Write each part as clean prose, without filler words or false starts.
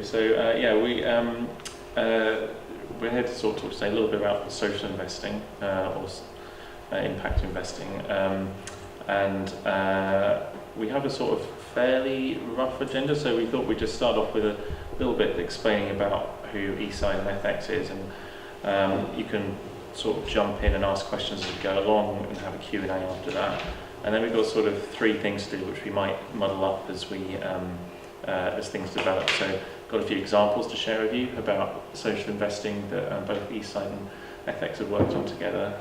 So we're here to sort of talk today a little bit about social investing or impact investing, and we have a sort of fairly rough agenda. So we thought we'd just start off with a little bit explaining about who Eastside and Ethex is, and you can sort of jump in and ask questions as we go along and have a Q&A after that. And then we've got sort of three things to do, which we might muddle up as we as things develop. So got a few examples to share with you about social investing that both Eastside and Ethex have worked on together.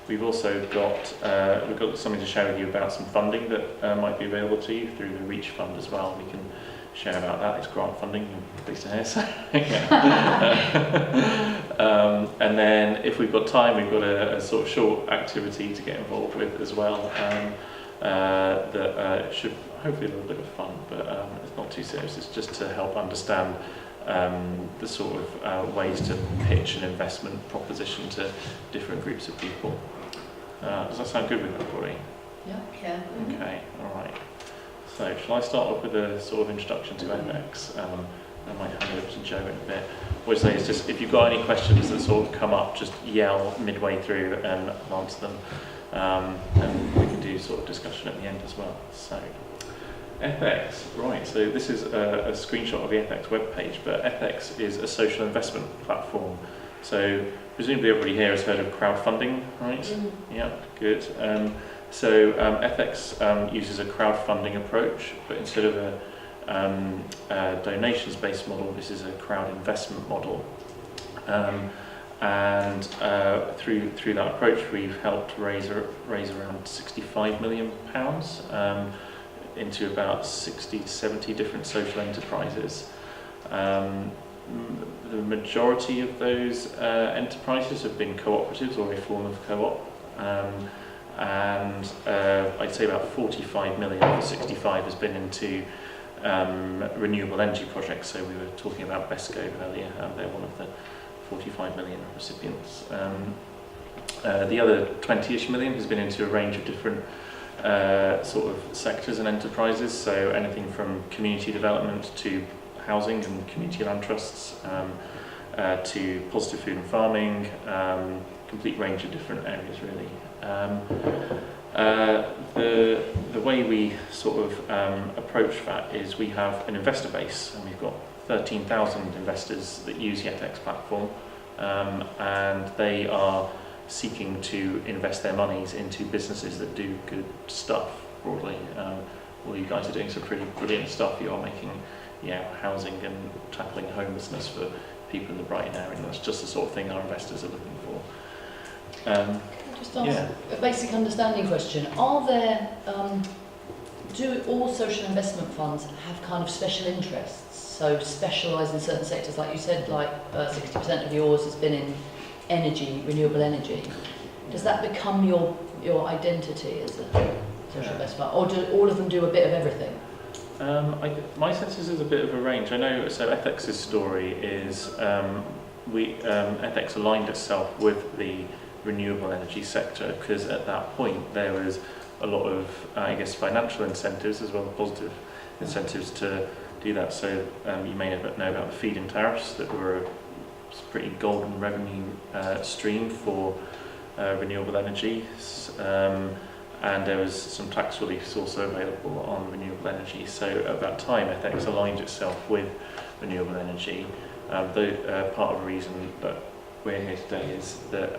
We've also got something to share with you about some funding that might be available to you through the Reach Fund as well. We can share about that. It's grant funding, I'm pleased to hear. So, and then if we've got time, we've got a sort of short activity to get involved with as well. That should hopefully a little bit of fun, but it's not too serious. It's just to help understand the sort of ways to pitch an investment proposition to different groups of people. Does that sound good with everybody? Yeah. Yeah. Okay, all right. So shall I start off with a sort of introduction to Ethex? I might hand over to Joe in a bit. What I say is just if you've got any questions that sort of come up, just yell midway through and I'll answer them. And we can do sort of discussion at the end as well. So Ethex, right, so this is a screenshot of the Ethex webpage, but Ethex is a social investment platform. So presumably everybody here has heard of crowdfunding, right? Yeah, good. So Ethex uses a crowdfunding approach, but instead of a donations-based model, this is a crowd investment model. And through that approach, we've helped raise around £65 million into about 60 to 70 different social enterprises. The majority of those enterprises have been cooperatives or a form of co-op, and I'd say about 45 million of the 65 has been into renewable energy projects. So we were talking about Besco earlier, they're one of the 45 million recipients. The other 20-ish million has been into a range of different sort of sectors and enterprises, so anything from community development to housing and community land trusts, to positive food and farming, complete range of different areas really. The way we sort of approach that is we have an investor base, and we've got 13,000 investors that use the Ethex platform, and they are seeking to invest their monies into businesses that do good stuff broadly. All you guys are doing some pretty brilliant stuff. You are making housing and tackling homelessness for people in the Brighton area, and that's just the sort of thing our investors are looking for. Can I just ask a basic understanding question? Are there, do all social investment funds have kind of special interests? So specialise in certain sectors, like you said, like 60% of yours has been in energy, renewable energy. Does that become your identity as a social investment fund, or do all of them do a bit of everything? My sense is there's a bit of a range. I know, so Ethex's story is Ethex aligned itself with the renewable energy sector because at that point there was a lot of, I guess, financial incentives as well as positive incentives to do that. So you may know about the feed-in tariffs that were a pretty golden revenue stream for renewable energy. And there was some tax reliefs also available on renewable energy. So at that time, Ethex aligned itself with renewable energy. Part of the reason that we're here today is that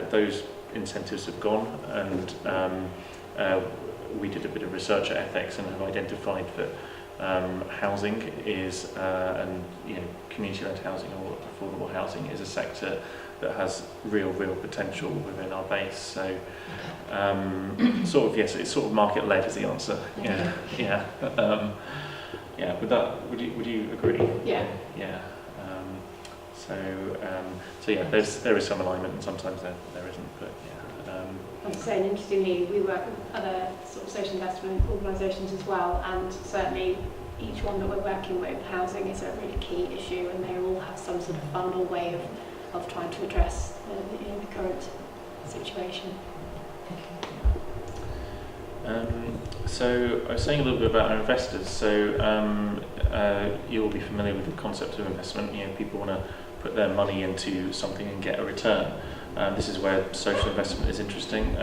those incentives have gone, and we did a bit of research at Ethex and have identified that housing is, and community-led housing or affordable housing is a sector that has real potential within our base. So sort of yes, it's sort of market-led is the answer. Yeah. With that, would you agree? Yeah. Yeah. So yeah, there is some alignment, and sometimes there isn't. But yeah. I'm saying, interestingly, we work with other sort of social investment organisations as well, and certainly each one that we're working with, housing is a really key issue, and they all have some sort of fund or way of trying to address the current situation. So I was saying a little bit about our investors. So you'll be familiar with the concept of investment. People want to put their money into something and get a return. This is where social investment is interesting.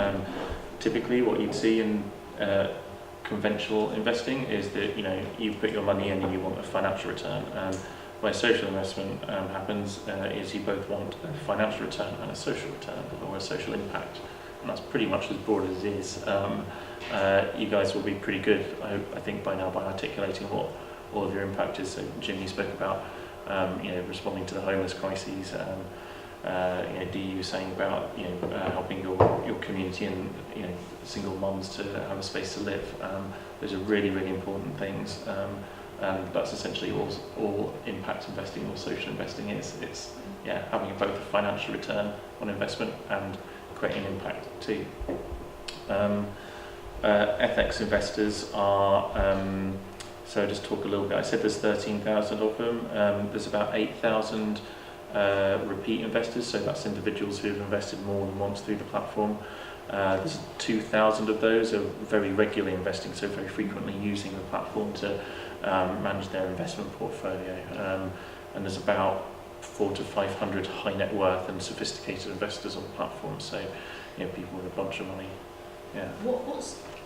Typically, what you'd see in conventional investing is that you put your money in and you want a financial return. Where social investment happens is you both want a financial return and a social return, or a social impact, and that's pretty much as broad as it is. You guys will be pretty good, I think, by now by articulating what all of your impact is. So, Jim, you spoke about responding to the homeless crises. Dee, you were saying about helping your community and single mums to have a space to live. Those are really, really important things. And that's essentially all impact investing or social investing is. It's having both a financial return on investment and creating impact too. Ethex investors are, so I'll just talk a little bit. I said there's 13,000 of them. There's about 8,000 repeat investors, so that's individuals who have invested more than once through the platform. There's 2,000 of those are very regularly investing, so very frequently using the platform to manage their investment portfolio. And there's about 400 to 500 high net worth and sophisticated investors on the platform, so people with a bunch of money. Yeah.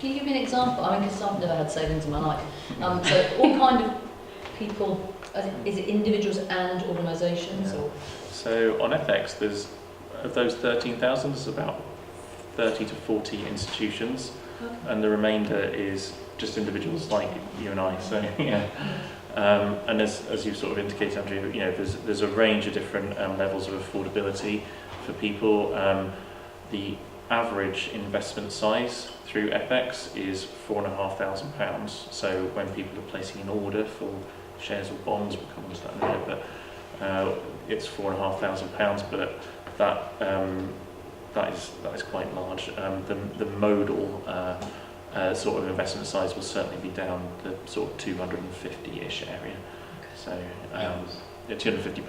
Can you give me an example? I mean, because I've never had savings in my life. So what kind of people, is it individuals and organisations? Yeah. So on Ethex, there's, of those 13,000, there's about 30 to 40 institutions, and the remainder is just individuals like you and I. So and as you've sort of indicated, Andrew, there's a range of different levels of affordability for people. The average investment size through Ethex is £4,500. So when people are placing an order for shares or bonds, we'll come on to that in a minute, but it's £4,500. But that is quite large. The modal sort of investment size will certainly be down the sort of 250-ish area. So £250,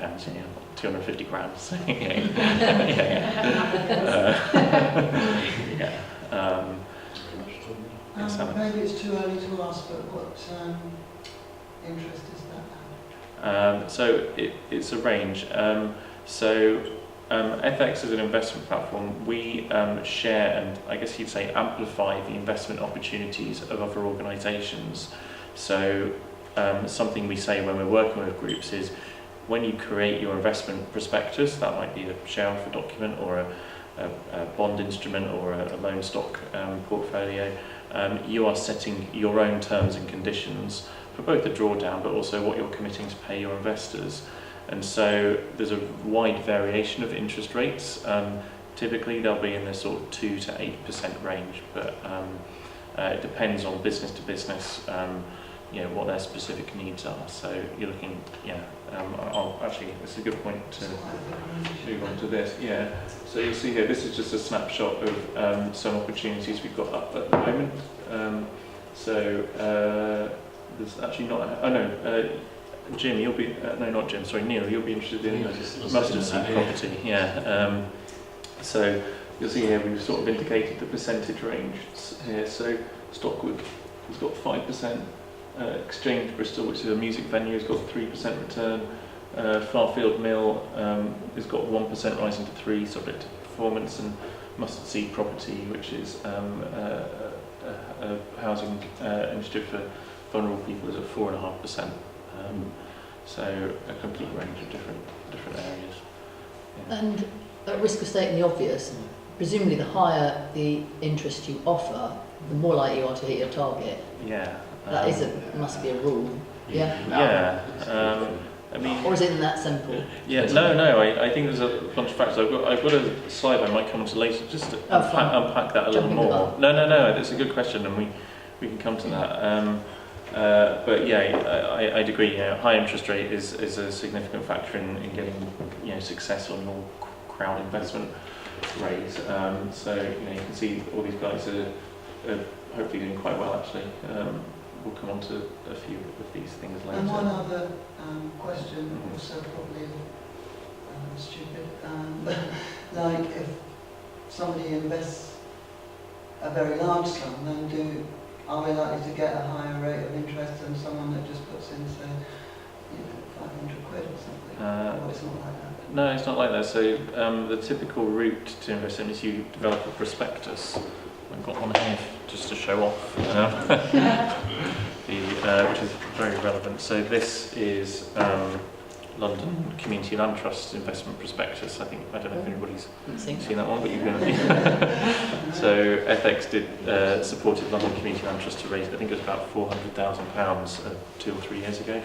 250 grand. So, maybe it's too early to ask, but what interest is that? So it's a range. Ethex is an investment platform. We share and I guess you'd say amplify the investment opportunities of other organisations. So something we say when we're working with groups is when you create your investment prospectus, that might be a share offer document or a bond instrument or a loan stock portfolio, you are setting your own terms and conditions for both the drawdown but also what you're committing to pay your investors. And so there's a wide variation of interest rates. Typically they'll be in the sort of 2 to 8% range, but it depends on business to business, what their specific needs are. So you're looking, actually, it's a good point to move on to this. Yeah. So you'll see here, this is just a snapshot of some opportunities we've got up at the moment. There's actually not, Jim, you'll be, not Jim, sorry, Neil, you'll be interested in mustard seed property. Yeah. So you'll see here we've sort of indicated the percentage range here. So Stockwood has got 5%. Exchange Bristol, which is a music venue, has got 3% return. Farfield Mill has got 1% rising to 3%, subject to performance. And Mustard Seed Property, which is a housing initiative for vulnerable people, is at 4.5%. So a complete range of different areas. Yeah. And at risk of stating the obvious, presumably the higher the interest you offer, the more likely you are to hit your target. Yeah. That must be a rule. Yeah. Yeah. I mean, or is it that simple? Yeah. No. I think there's a bunch of factors. I've got a slide I might come to later just to unpack that a little more. No. That's a good question, and we can come to that. But yeah, I'd agree. High interest rate is a significant factor in getting success on your crowd investment raise. So you can see all these guys are hopefully doing quite well actually. We'll come on to a few of these things later. And one other question, also probably stupid, like if somebody invests a very large sum, then are we likely to get a higher rate of interest than someone that just puts in, say, 500 quid or something? Or it's not like that? No, it's not like that. So the typical route to investment is you develop a prospectus. I've got one here just to show off, which is very relevant. So this is London Community Land Trust investment prospectus. I don't know if anybody's seen that one, but you're going to. So Ethex supported London Community Land Trust to raise, I think it was about £400,000 2 or 3 years ago.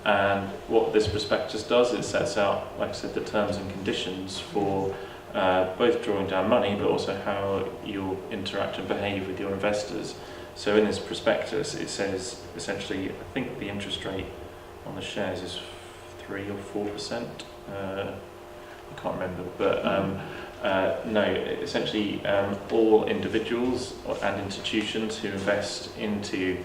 And what this prospectus does, it sets out, like I said, the terms and conditions for both drawing down money, but also how you'll interact and behave with your investors. So in this prospectus, it says essentially, I think the interest rate on the shares is 3 or 4%. I can't remember, but no. Essentially, all individuals and institutions who invest into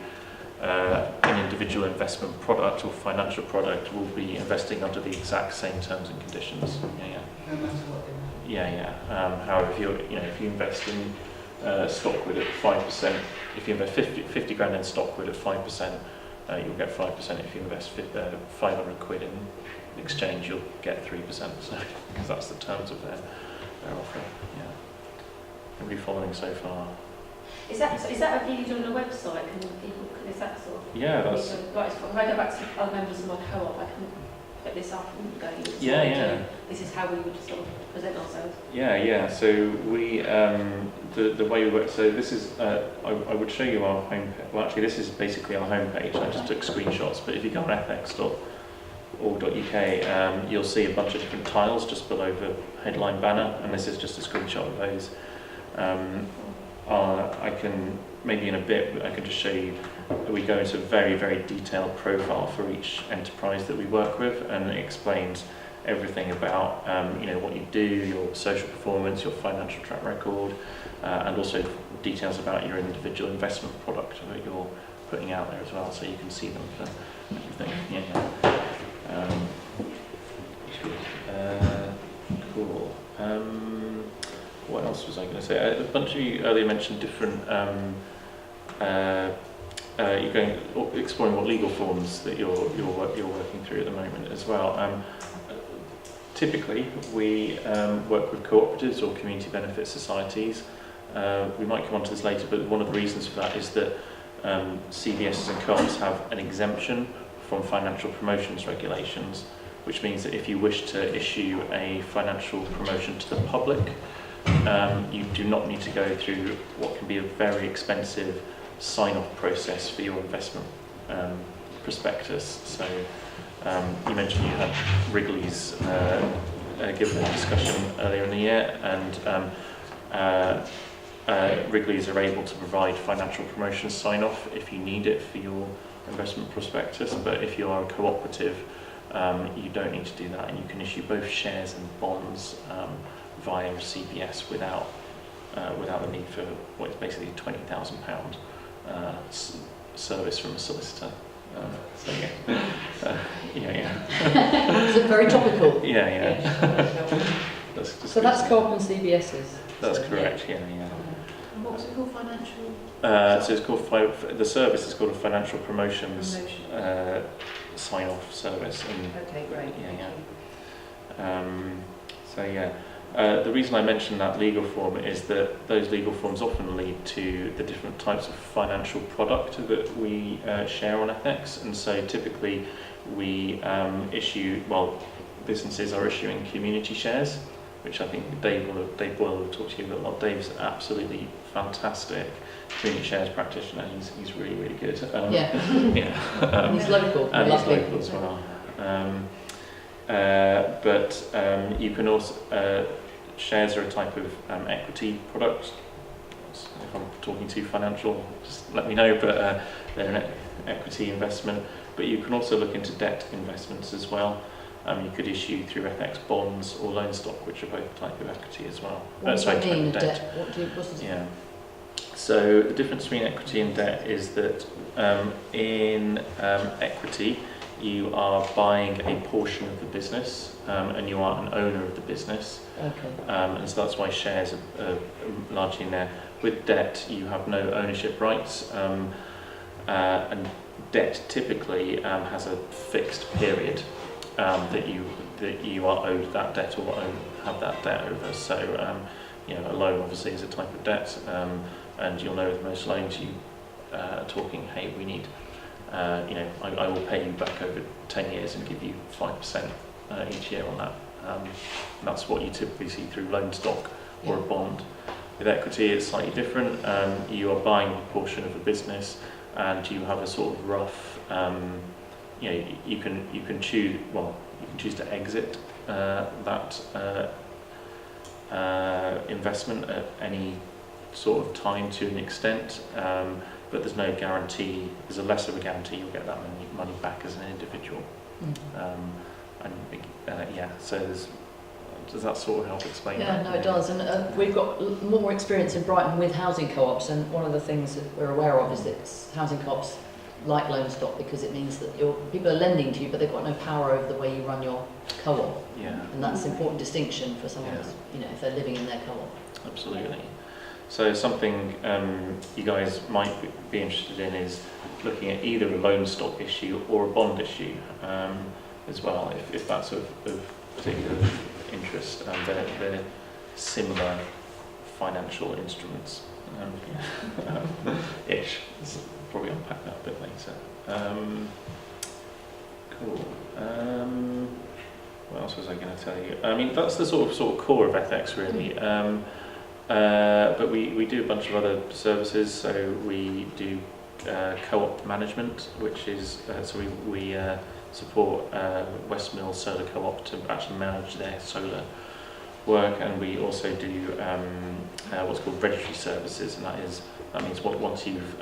an individual investment product or financial product will be investing under the exact same terms and conditions. Yeah. No matter what they want. Yeah. However, if you invest in Stockwood at 5%, if you invest 50 grand in Stockwood at 5%, you'll get 5%. If you invest 500 quid in exchange, you'll get 3%. So, because that's the terms of their offer. Yeah. Everybody following so far? Is that a view on the website? Is that sort of? Yeah, that's. Right, if I go back to other members of my co-op, I can put this up and go. Yeah. This is how we would sort of present ourselves. Yeah. So we, the way we work. So this is. I would show you our homepage. Well, actually, this is basically our homepage. I just took screenshots. But if you go on ethex.org.uk, you'll see a bunch of different tiles just below the headline banner, and this is just a screenshot of those. I can, maybe in a bit, I can just show you, we go into a very, very detailed profile for each enterprise that we work with, and it explains everything about what you do, your social performance, your financial track record, and also details about your individual investment product that you're putting out there as well, so you can see them for everything. Cool. What else was I going to say? A bunch of you earlier mentioned different. You're exploring what legal forms that you're working through at the moment as well. Typically, we work with cooperatives or community benefit societies. We might come on to this later, but one of the reasons for that is that CBSs and co-ops have an exemption from financial promotions regulations, which means that if you wish to issue a financial promotion to the public, you do not need to go through what can be a very expensive sign-off process for your investment prospectus. So you mentioned you had Wrigley's given a discussion earlier in the year, and Wrigley's are able to provide financial promotion sign-off if you need it for your investment prospectus, but if you are a cooperative, you don't need to do that, and you can issue both shares and bonds via CBS without the need for what is basically £20,000 service from a solicitor. Is it very topical? Yeah. So that's co-op and CBS's? That's correct, yeah. And what was it called, financial? So it's called, the service is called a financial promotions sign-off service. Okay, great. The reason I mentioned that legal form is that those legal forms often lead to the different types of financial product that we share on Ethex, and so typically we businesses are issuing community shares, which I think Dave Boyle will talk to you about a lot. Dave's absolutely fantastic community shares practitioner. He's really, really good. He's local. And he's local as well. But you can also, shares are a type of equity product. If I'm talking too financial, just let me know, but they're an equity investment. But you can also look into debt investments as well. You could issue through Ethex bonds or loan stock, which are both a type of equity as well. What does that mean, debt? Yeah. So the difference between equity and debt is that in equity, you are buying a portion of the business, and you are an owner of the business. Okay. And so that's why shares are largely in there. with debt, you have no ownership rights, and debt typically has a fixed period that you are owed that debt or have that debt over. So, a loan obviously is a type of debt, and you'll know with most loans you are talking, hey, we need, I will pay you back over 10 years and give you 5% each year on that. And that's what you typically see through loan stock or a bond. With equity, it's slightly different. You are buying a portion of a business, and you have a sort of rough. You can choose. Well, you can choose to exit that investment at any sort of time to an extent, but there's no guarantee. There's a less of a guarantee you'll get that money back as an individual. So does that sort of help explain that? Yeah, no, it does. And we've got more experience in Brighton with housing co-ops, and one of the things that we're aware of is that housing co-ops like loan stock because it means that people are lending to you, but they've got no power over the way you run your co-op. Yeah. And that's an important distinction for someone who's, if they're living in their co-op. Absolutely. So something you guys might be interested in is looking at either a loan stock issue or a bond issue as well, if that's of particular interest. They're similar financial instruments. Ish. Probably unpack that a bit later. Cool. What else was I going to tell you? I mean, that's the sort of core of Ethex, really. But we do a bunch of other services. So we do co-op management, which is we support West Mill Solar Co-op to actually manage their solar work, and we also do what's called registry services, and that means once you've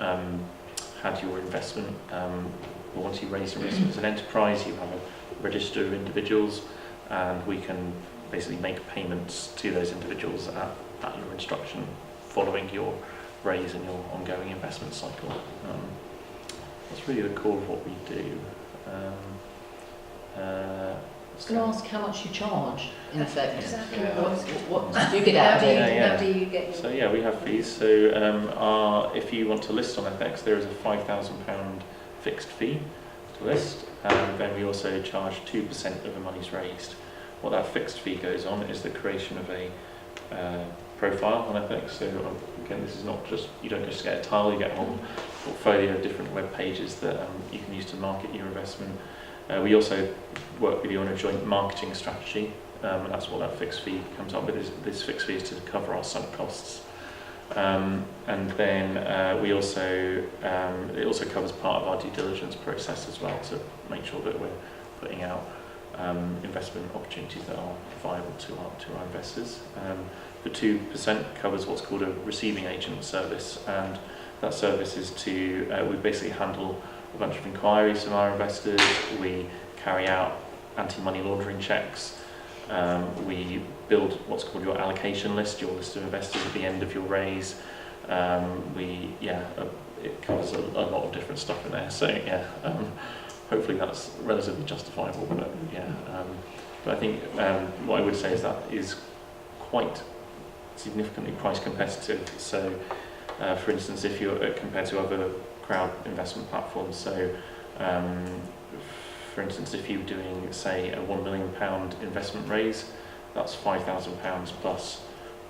had your investment, or once you raise your investment as an enterprise, you have a register of individuals, and we can basically make payments to those individuals at your instruction following your raise and your ongoing investment cycle. That's really the core of what we do. I was going to ask how much you charge, in effect. Exactly. What do you get out of it? How do you get? So we have fees. So if you want to list on Ethex, there is a £5,000 fixed fee to list, and then we also charge 2% of the monies raised. What that fixed fee goes on is the creation of a profile on Ethex. So again, this is not just, you don't just get a tile, you get a whole portfolio of different web pages that you can use to market your investment. We also work with you on a joint marketing strategy, and that's what that fixed fee comes up with. This fixed fee is to cover our sunk costs. And then we also, it also covers part of our due diligence process as well, to make sure that we're putting out investment opportunities that are viable to our investors. The 2% covers what's called a receiving agent service, and that service is to, we basically handle a bunch of inquiries from our investors. We carry out anti-money laundering checks. We build what's called your allocation list, your list of investors at the end of your raise. It covers a lot of different stuff in there. So hopefully that's relatively justifiable. But I think what I would say is that is quite significantly price competitive. So, for instance, if you're compared to other crowd investment platforms, so for instance, if you're doing, say, a £1 million investment raise, that's £5,000 plus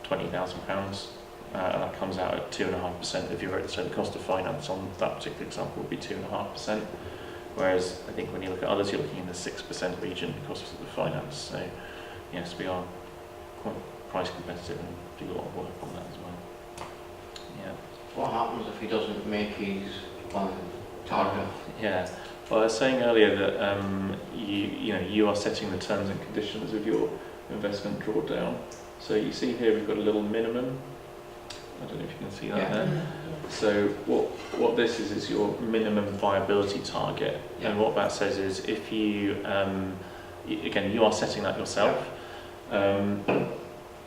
£20,000, and that comes out at 2.5% of your rate. So the cost of finance on that particular example would be 2.5%. Whereas I think when you look at others, you're looking in the 6% region cost of the finance. So yes, we are quite price competitive and do a lot of work on that as well. Yeah. What happens if he doesn't make his target? Yeah. Well, I was saying earlier that you are setting the terms and conditions of your investment drawdown. So you see here we've got a little minimum. I don't know if you can see that there. Yeah. So what this is your minimum viability target, and what that says is if you again you are setting that yourself.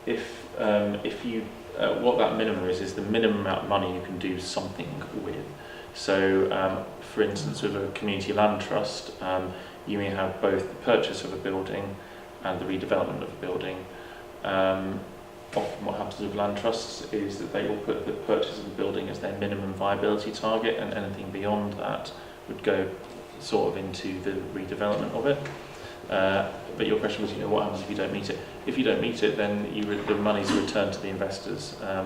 If you what that minimum is the minimum amount of money you can do something with. So for instance, with a community land trust, you may have both the purchase of a building and the redevelopment of a building. often what happens with land trusts is that they will put the purchase of the building as their minimum viability target, and anything beyond that would go sort of into the redevelopment of it. But your question was, what happens if you don't meet it? If you don't meet it, then the money's returned to the investors. I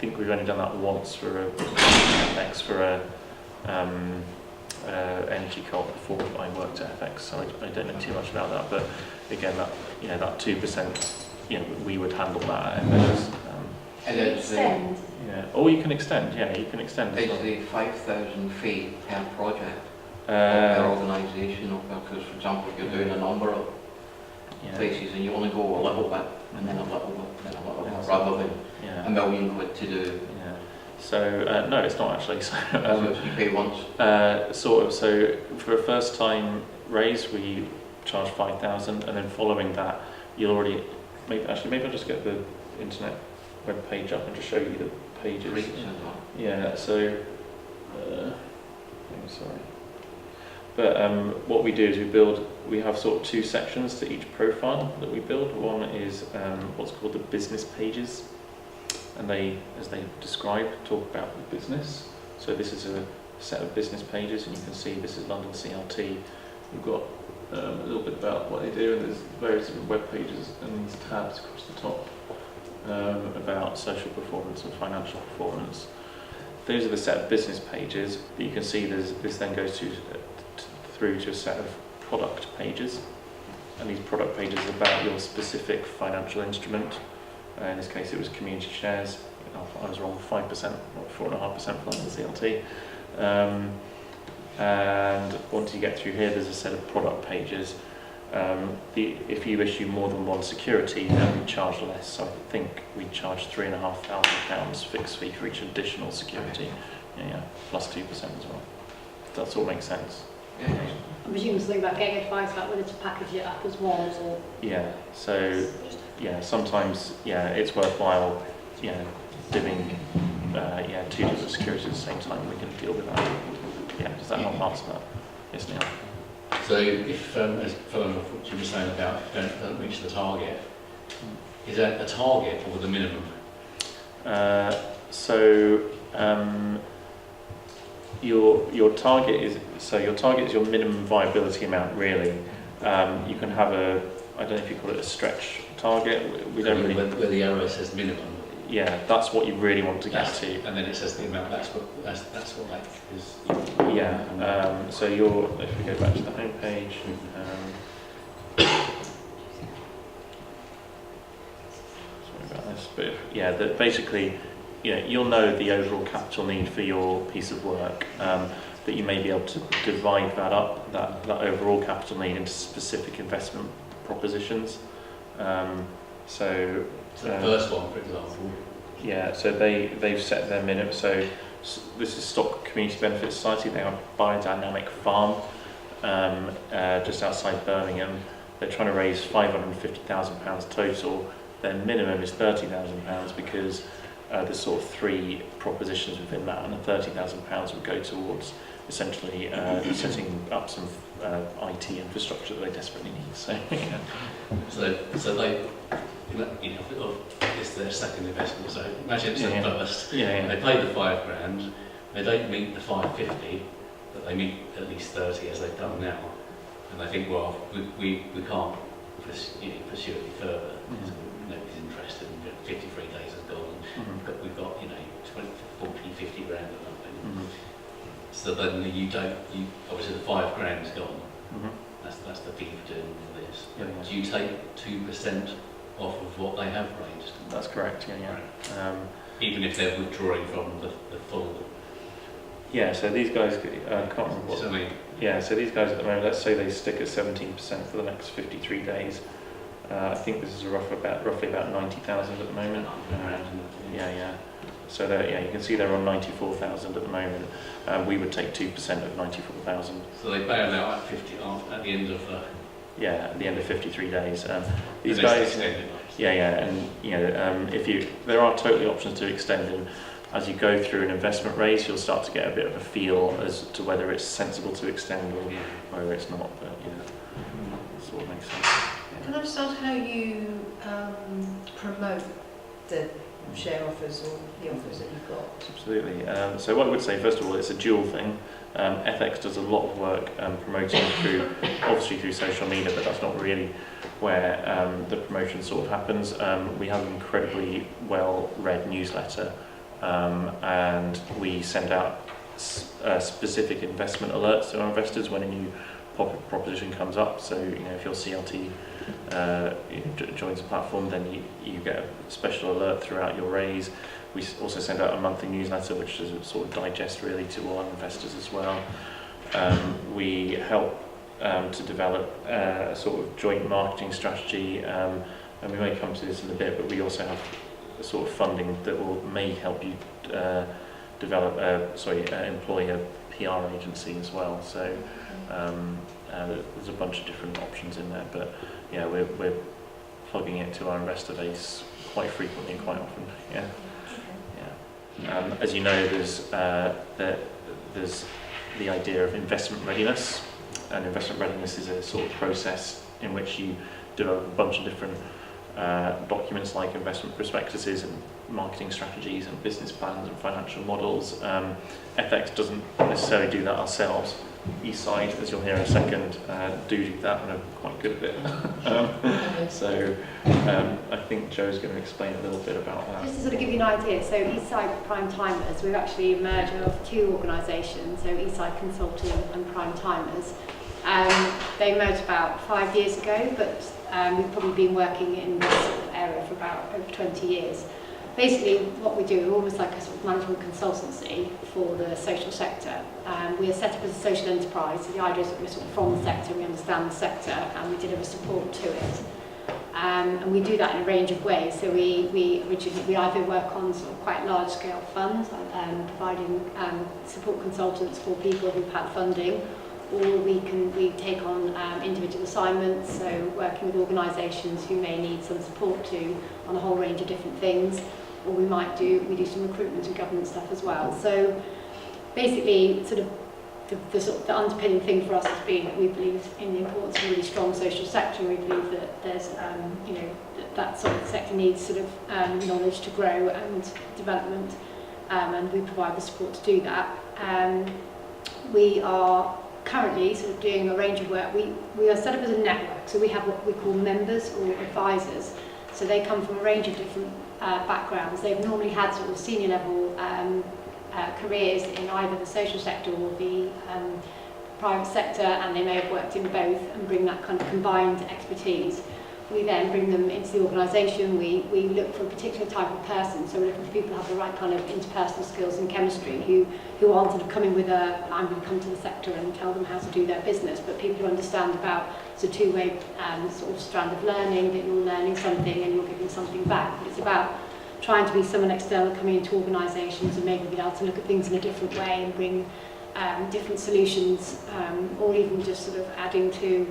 think we've only done that once for a Ethex for a energy co-op before I worked at Ethex, so I don't know too much about that. But again, that 2%, we would handle that at Ethex. And it's Extend. Or you can extend. Yeah, you can extend. It's the 5,000 fee per project. Per organisation, because for example, if you're doing a number of places and you want to go a little bit and then a little bit, then a little bit, rather than £1 million to do. So no, it's not actually. So you pay once. Sort of. So for a first time raise, we charge 5,000, and then following that, you'll already maybe I'll just get the internet web page up and just show you the pages. Yeah. So sorry. But what we do is we have sort of two sections to each profile that we build. One is what's called the business pages, and they, as they describe, talk about the business. So this is a set of business pages, and you can see this is London CLT. We've got a little bit about what they do, and there's various different web pages and these tabs across the top about social performance and financial performance. Those are the set of business pages. But you can see this then goes through to a set of product pages, and these product pages are about your specific financial instrument. In this case it was community shares. I was wrong, 5%, or 4.5% for London CLT. And once you get through here, there's a set of product pages. If you issue more than one security, then we charge less. So I think we charge £3,500 fixed fee for each additional security. Plus 2% as well. Does that all make sense? I presume something about getting advice about whether to package it up as one or... So sometimes it's worthwhile doing two different securities at the same time. We can deal with that. Does that help answer that? Yes, Neil. So if, as following off what you were saying about don't reach the target, is that a target or the minimum? Your target is your minimum viability amount, really. You can have I don't know if you call it a stretch target. We don't really. Where the arrow says minimum. Yeah, that's what you really want to get to. And then it says the amount. That's what that is. So if we go back to the home page. Sorry about this, but basically. You'll know the overall capital need for your piece of work, that you may be able to divide that up, that overall capital need, into specific investment propositions. So the first one, for example. So they've set their minimum. So this is Stock Community Benefit Society. They are a biodynamic farm just outside Birmingham. They're trying to raise £550,000 total. Their minimum is £30,000 because there's sort of three propositions within that, and the £30,000 would go towards essentially setting up some IT infrastructure that they desperately need. So they, it's their second investment. So imagine it's their first. They pay the £5,000. They don't meet the 550, but they meet at least 30 as they've done now. And they think, well, we can't pursue it any further. Nobody's interested. 53 days has gone. But we've got 20, 40, 50 grand or something. So then obviously the £5,000 is gone. That's the fee for doing all this. Do you take 2% off of what they have raised? That's correct. Even if they're withdrawing from the full. So these guys can't remember what. So these guys at the moment, let's say they stick at 17% for the next 53 days. I think this is roughly about 90,000 at the moment. So you can see they're on 94,000 at the moment. We would take 2% of 94,000. So they bail out at 50 at the end of. At the end of 53 days. These guys. And there are totally options to extend them. As you go through an investment raise, you'll start to get a bit of a feel as to whether it's sensible to extend or whether it's not. But that sort of makes sense. Can I just ask how you promote the share offers or the offers that you've got? Absolutely. So what I would say, first of all, it's a dual thing. Ethex does a lot of work promoting obviously through social media, but that's not really where the promotion sort of happens. We have an incredibly well-read newsletter, and we send out specific investment alerts to our investors when a new proposition comes up. So, if your CLT joins the platform, then you get a special alert throughout your raise. We also send out a monthly newsletter, which is a sort of digest really to all our investors as well. We help to develop a sort of joint marketing strategy, and we may come to this in a bit, but we also have a sort of funding that may help you employ a PR agency as well. So there's a bunch of different options in there, but yeah, we're plugging it to our investor base quite frequently and quite often. Yeah. As you know, there's the idea of investment readiness, and investment readiness is a sort of process in which you develop a bunch of different documents like investment prospectuses and marketing strategies and business plans and financial models. Ethex doesn't necessarily do that ourselves. Eastside, as you'll hear in a second, do that and are quite good at it. So I think Joe's going to explain a little bit about that. Just to sort of give you an idea, so Eastside Primetimers, we're actually a merger of two organisations, so Eastside Consulting and Primetimers. They merged about 5 years ago, but we've probably been working in this sort of area for about over 20 years. Basically, what we do, we're almost like a sort of management consultancy for the social sector. We are set up as a social enterprise, so the idea is that we're sort of from the sector, we understand the sector, and we deliver support to it. And we do that in a range of ways. So we either work on sort of quite large-scale funds, providing support consultants for people who've had funding, or we take on individual assignments, so working with organisations who may need some support to on a whole range of different things, or we do some recruitment and government stuff as well. So basically, sort of the underpinning thing for us has been that we believe in the importance of a really strong social sector. We believe that there's that sort of sector needs sort of knowledge to grow and development, and we provide the support to do that. We are currently sort of doing a range of work. We are set up as a network, so we have what we call members or advisors. So they come from a range of different backgrounds. They've normally had sort of senior level careers in either the social sector or the private sector, and they may have worked in both and bring that kind of combined expertise. We then bring them into the organisation. We look for a particular type of person, so we're looking for people who have the right kind of interpersonal skills and chemistry, who aren't sort of coming with I'm going to come to the sector and tell them how to do their business, but people who understand about the two-way sort of strand of learning, that you're learning something and you're giving something back. But it's about trying to be someone external coming into organisations and maybe be able to look at things in a different way and bring different solutions, or even just sort of adding to,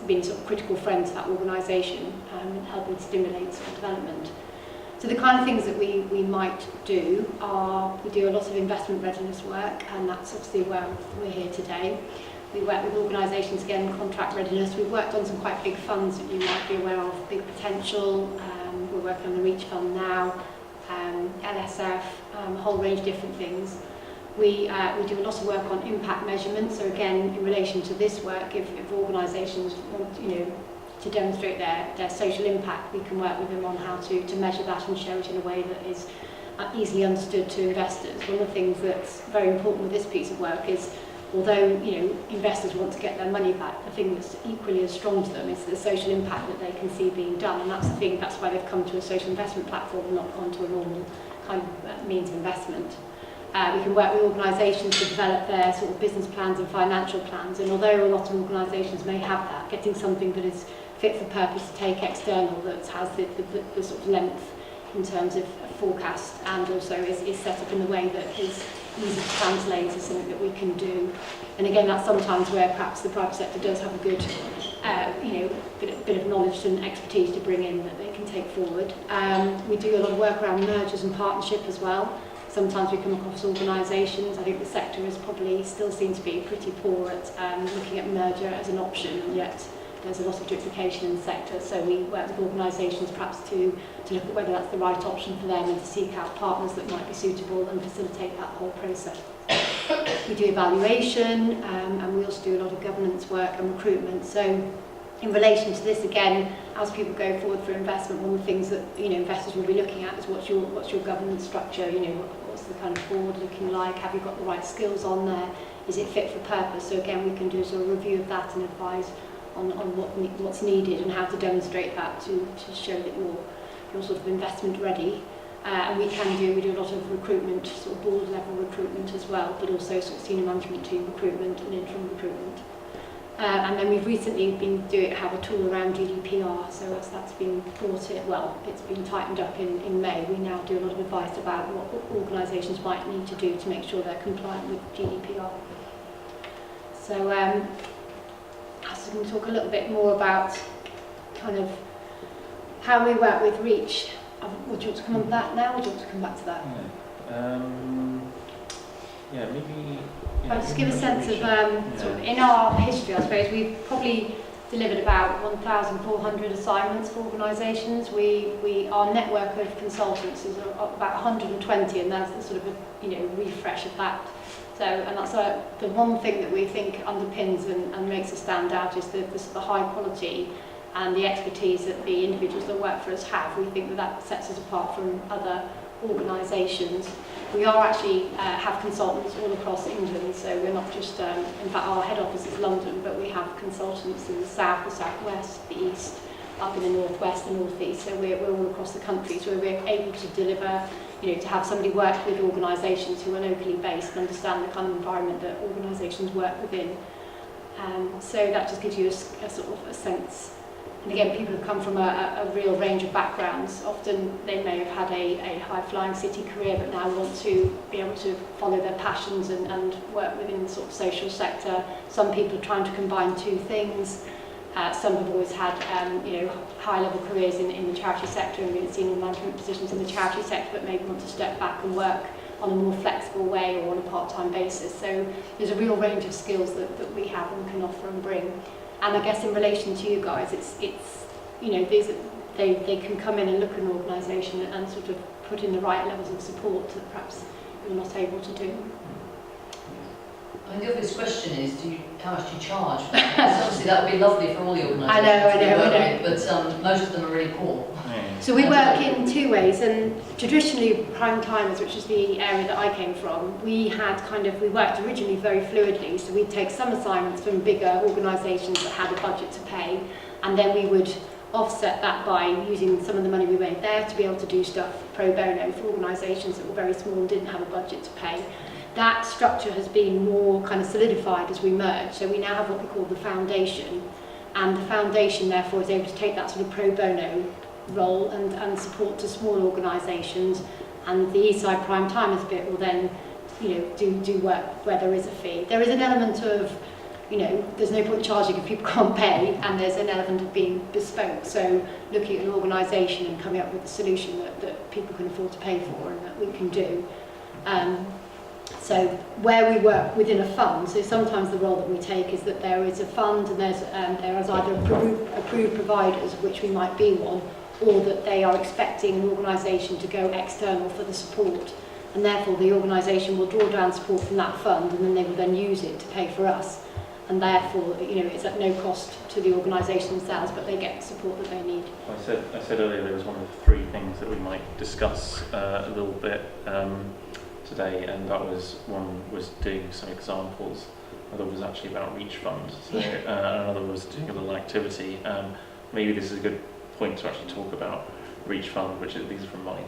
being sort of critical friend to that organisation and helping to stimulate sort of development. So the kind of things that we might do are, we do a lot of investment readiness work, and that's obviously where we're here today. We work with organisations, again, contract readiness. We've worked on some quite big funds that you might be aware of, Big Potential. We're working on the Reach Fund now, LSF, a whole range of different things. We do a lot of work on impact measurement. So again, in relation to this work, if organisations want, to demonstrate their social impact, we can work with them on how to measure that and show it in a way that is easily understood to investors. One of the things that's very important with this piece of work is, although investors want to get their money back, the thing that's equally as strong to them is the social impact that they can see being done, and that's the thing. That's why they've come to a social investment platform and not onto a normal kind of means of investment. We can work with organisations to develop their sort of business plans and financial plans, and although a lot of organisations may have that, getting something that is fit for purpose to take external, that has the sort of length in terms of forecast, and also is set up in a way that is easy to translate, is something that we can do. And again, that's sometimes where perhaps the private sector does have a good bit of knowledge and expertise to bring in that they can take forward. We do a lot of work around mergers and partnership as well. Sometimes we come across organisations. I think the sector is probably still seems to be pretty poor at looking at merger as an option, and yet there's a lot of duplication in the sector, so we work with organisations perhaps to look at whether that's the right option for them and to seek out partners that might be suitable and facilitate that whole process. We do evaluation, and we also do a lot of governance work and recruitment. So in relation to this, again, as people go forward for investment, one of the things that investors will be looking at is what's your governance structure. What's the kind of board looking like? Have you got the right skills on there? Is it fit for purpose? So again, we can do a sort of review of that and advise on what's needed and how to demonstrate that to show that you're sort of investment ready. And we do a lot of recruitment, sort of board level recruitment as well, but also sort of senior management team recruitment and interim recruitment. And then we've recently have a tool around GDPR, so as that's been brought in, it's been tightened up in May. We now do a lot of advice about what organisations might need to do to make sure they're compliant with GDPR. So I was going to talk a little bit more about kind of how we work with REACH. Would you want to come on that now, or do you want to come back to that? Maybe. I'll just give a sense of, sort of in our history, I suppose, we've probably delivered about 1,400 assignments for organisations. Our network of consultants is about 120, and that's the sort of a refresh of that. So, and that's the one thing that we think underpins and makes us stand out is the high quality and the expertise that the individuals that work for us have. We think that sets us apart from other organisations. We are actually have consultants all across England, so we're not just, in fact our head office is London, but we have consultants in the south, the southwest, the east, up in the northwest and northeast, so we're all across the country, so we're able to deliver, to have somebody work with organisations who are locally based and understand the kind of environment that organisations work within. So that just gives you a sort of a sense. And again, people have come from a real range of backgrounds. Often they may have had a high-flying city career, but now want to be able to follow their passions and work within the sort of social sector. Some people are trying to combine two things. Some have always had, high-level careers in the charity sector and been in senior management positions in the charity sector, but maybe want to step back and work on a more flexible way or on a part-time basis. So there's a real range of skills that we have and can offer and bring. And I guess in relation to you guys, it's they can come in and look at an organisation and sort of put in the right levels of support that perhaps you're not able to do. I mean, the obvious question is, how much do you charge for that? Because obviously that would be lovely for all the organisations. I know. But most of them are really poor. So we work in two ways, and traditionally Primetimers, which is the area that I came from, we worked originally very fluidly, so we'd take some assignments from bigger organisations that had a budget to pay, and then we would offset that by using some of the money we made there to be able to do stuff pro bono for organisations that were very small and didn't have a budget to pay. That structure has been more kind of solidified as we merge, so we now have what we call the foundation, and the foundation therefore is able to take that sort of pro bono role and support to small organisations, and the Eastside Primetimers bit will then do work where there is a fee. There is an element of there's no point charging if people can't pay, and there's an element of being bespoke, so looking at an organisation and coming up with a solution that people can afford to pay for and that we can do. So where we work within a fund, so sometimes the role that we take is that there is a fund and there is either approved providers, of which we might be one, or that they are expecting an organisation to go external for the support, and therefore the organisation will draw down support from that fund and then they will then use it to pay for us, and therefore it's at no cost to the organisation themselves, but they get the support that they need. I said earlier there was one of the three things that we might discuss a little bit today, and that was doing some examples. Another was actually about REACH funds, so another was doing a little activity. Maybe this is a good point to actually talk about REACH fund, which these are from mine.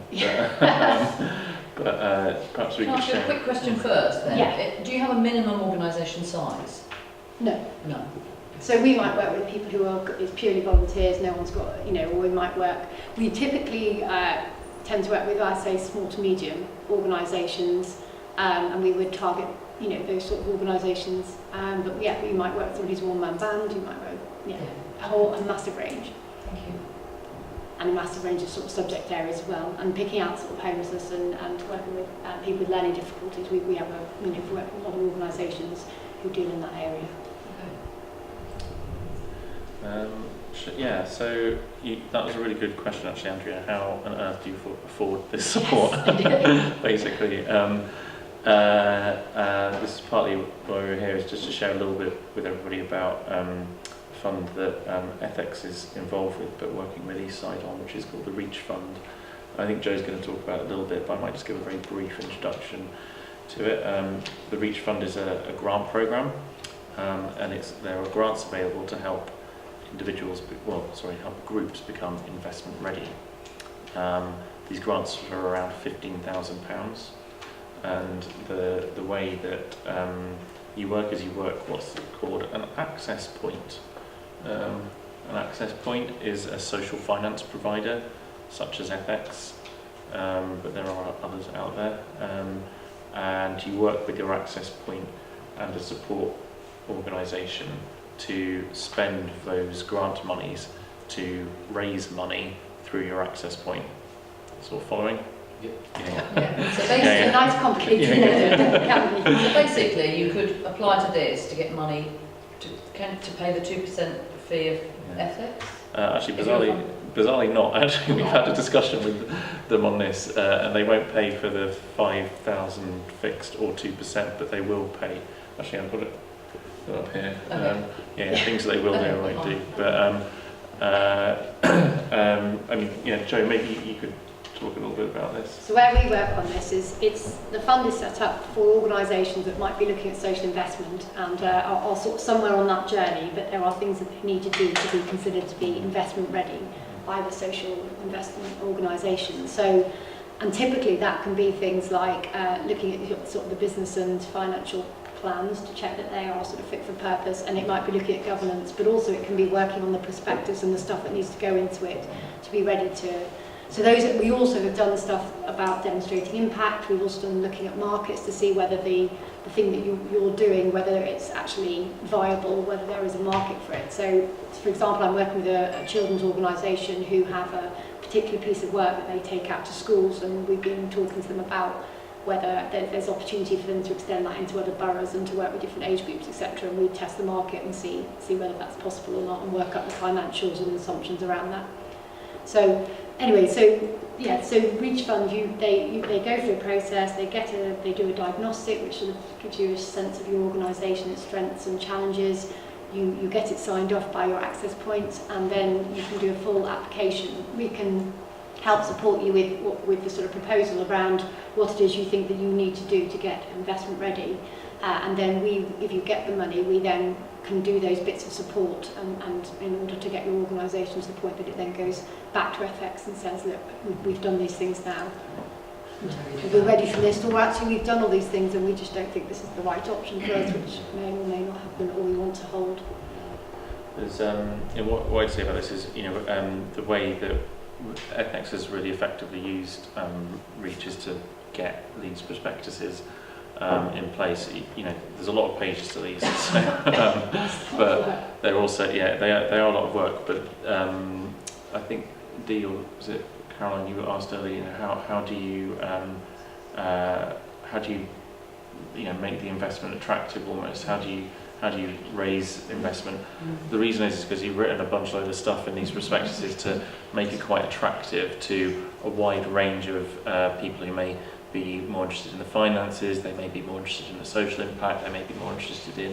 But perhaps we could share. A quick question first then. Yeah. Do you have a minimum organisation size? No. No. So we might work with people who are purely volunteers, no one's got, or we might work. We typically tend to work with, I say, small to medium organisations, and we would target, those sort of organisations. But yeah, you might work with somebody who's a one-man band, you might work, a massive range. Thank you. And a massive range of sort of subject areas as well, and picking out sort of homelessness and working with people with learning difficulties. We have we work with a lot of organisations who deal in that area. Yeah, so that was a really good question actually, Andrea. How on earth do you afford this support? Yes, basically. This is partly why we're here, is just to share a little bit with everybody about a fund that Ethex is involved with, but working with Eastside on, which is called the Reach Fund. I think Joe's going to talk about it a little bit, but I might just give a very brief introduction to it. The Reach Fund is a grant programme, and there are grants available to help help groups become investment ready. These grants are around £15,000, and the way that you work is you work what's called an access point. An access point is a social finance provider, such as Ethex, but there are others out there, and you work with your access point and a support organisation to spend those grant monies to raise money through your access point. Sort of following? Yeah. So It's a nice complicated So basically, you could apply to this to get money to pay the 2% fee of Ethex? Actually, bizarrely not. Actually, we've had a discussion with them on this, and they won't pay for the 5,000 fixed or 2%, but they will pay. Actually, I'll put it up here. Okay. Things they will do or won't do. But I mean, Joe, maybe you could talk a little bit about this. So where we work on this is the fund is set up for organisations that might be looking at social investment and are sort of somewhere on that journey, but there are things that they need to do to be considered to be investment ready by the social investment organisation. So, and typically that can be things like looking at sort of the business and financial plans to check that they are sort of fit for purpose, and it might be looking at governance, but also it can be working on the prospectus and the stuff that needs to go into it to be ready to. So we also have done stuff about demonstrating impact. We've also done looking at markets to see whether the thing that you're doing, whether it's actually viable, whether there is a market for it. So, for example, I'm working with a children's organisation who have a particular piece of work that they take out to schools, and we've been talking to them about whether there's opportunity for them to extend that into other boroughs and to work with different age groups, etc. And we test the market and see whether that's possible or not, and work up the financials and assumptions around that. So anyway, so Reach Fund, they go through a process, they do a diagnostic which sort of gives you a sense of your organisation, its strengths and challenges. You get it signed off by your access points, and then you can do a full application. We can help support you with the sort of proposal around what it is you think that you need to do to get investment ready. And then if you get the money, we then can do those bits of support and in order to get your organisation to the point that it then goes back to Ethex and says, look, we've done these things now. We're ready for this, or actually we've done all these things and we just don't think this is the right option for us, which may or may not happen, or we want to hold. There's what I'd say about this is, the way that Ethex has really effectively used Reach is to get these prospectuses in place. There's a lot of pages to these, but they're also they are a lot of work. But I think Dee, or was it Caroline, you asked earlier, how do you make the investment attractive almost? How do you raise investment? The reason is because you've written a bunch load of stuff in these prospectuses to make it quite attractive to a wide range of people who may be more interested in the finances, they may be more interested in the social impact, they may be more interested in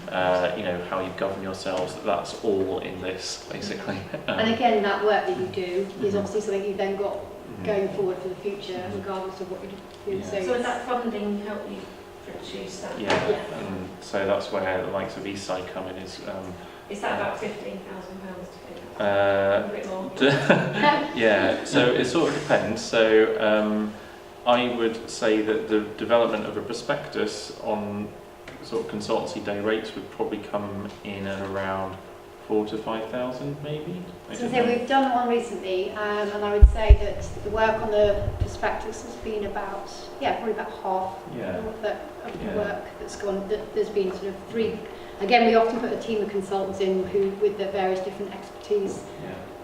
how you govern yourselves. That's all in this basically. And again, that work that you do is obviously something you've then got going forward for the future, regardless of what you do. So is that funding help you produce that? Yeah. So that's where the likes of Eastside come in. Is that about £15,000 to pay that? A bit more? Yeah, so it sort of depends. So I would say that the development of a prospectus on sort of consultancy day rates would probably come in at around 4,000 to 5,000 maybe. So we've done one recently, and I would say that the work on the prospectus has been about, probably about half of the work that's gone. There's been sort of 3. Again, we often put a team of consultants in who, with their various different expertise,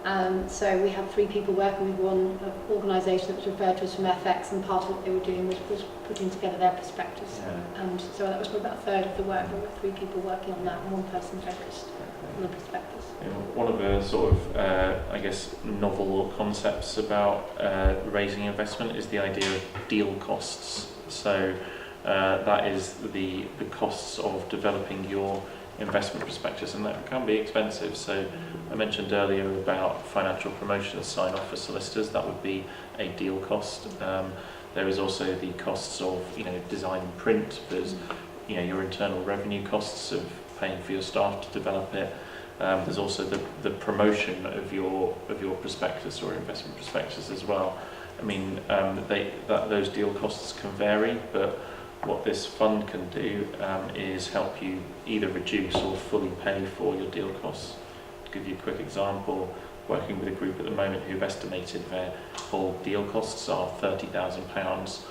So we have 3 people working with one organisation that was referred to us from Ethex, and part of what they were doing was putting together their perspectives. And so that was about a third of the work. There were 3 people working on that and 1 person focused on the perspectives. One of the sort of, I guess, novel concepts about raising investment is the idea of deal costs. So that is the costs of developing your investment prospectus, and that can be expensive. So I mentioned earlier about financial promotion sign-off for solicitors. That would be a deal cost. There is also the costs of design and print. There's your internal revenue costs of paying for your staff to develop it. There's also the promotion of your prospectus or investment prospectus as well. I mean, those deal costs can vary, but what this fund can do is help you either reduce or fully pay for your deal costs. To give you a quick example, working with a group at the moment who've estimated their whole deal costs are £30,000,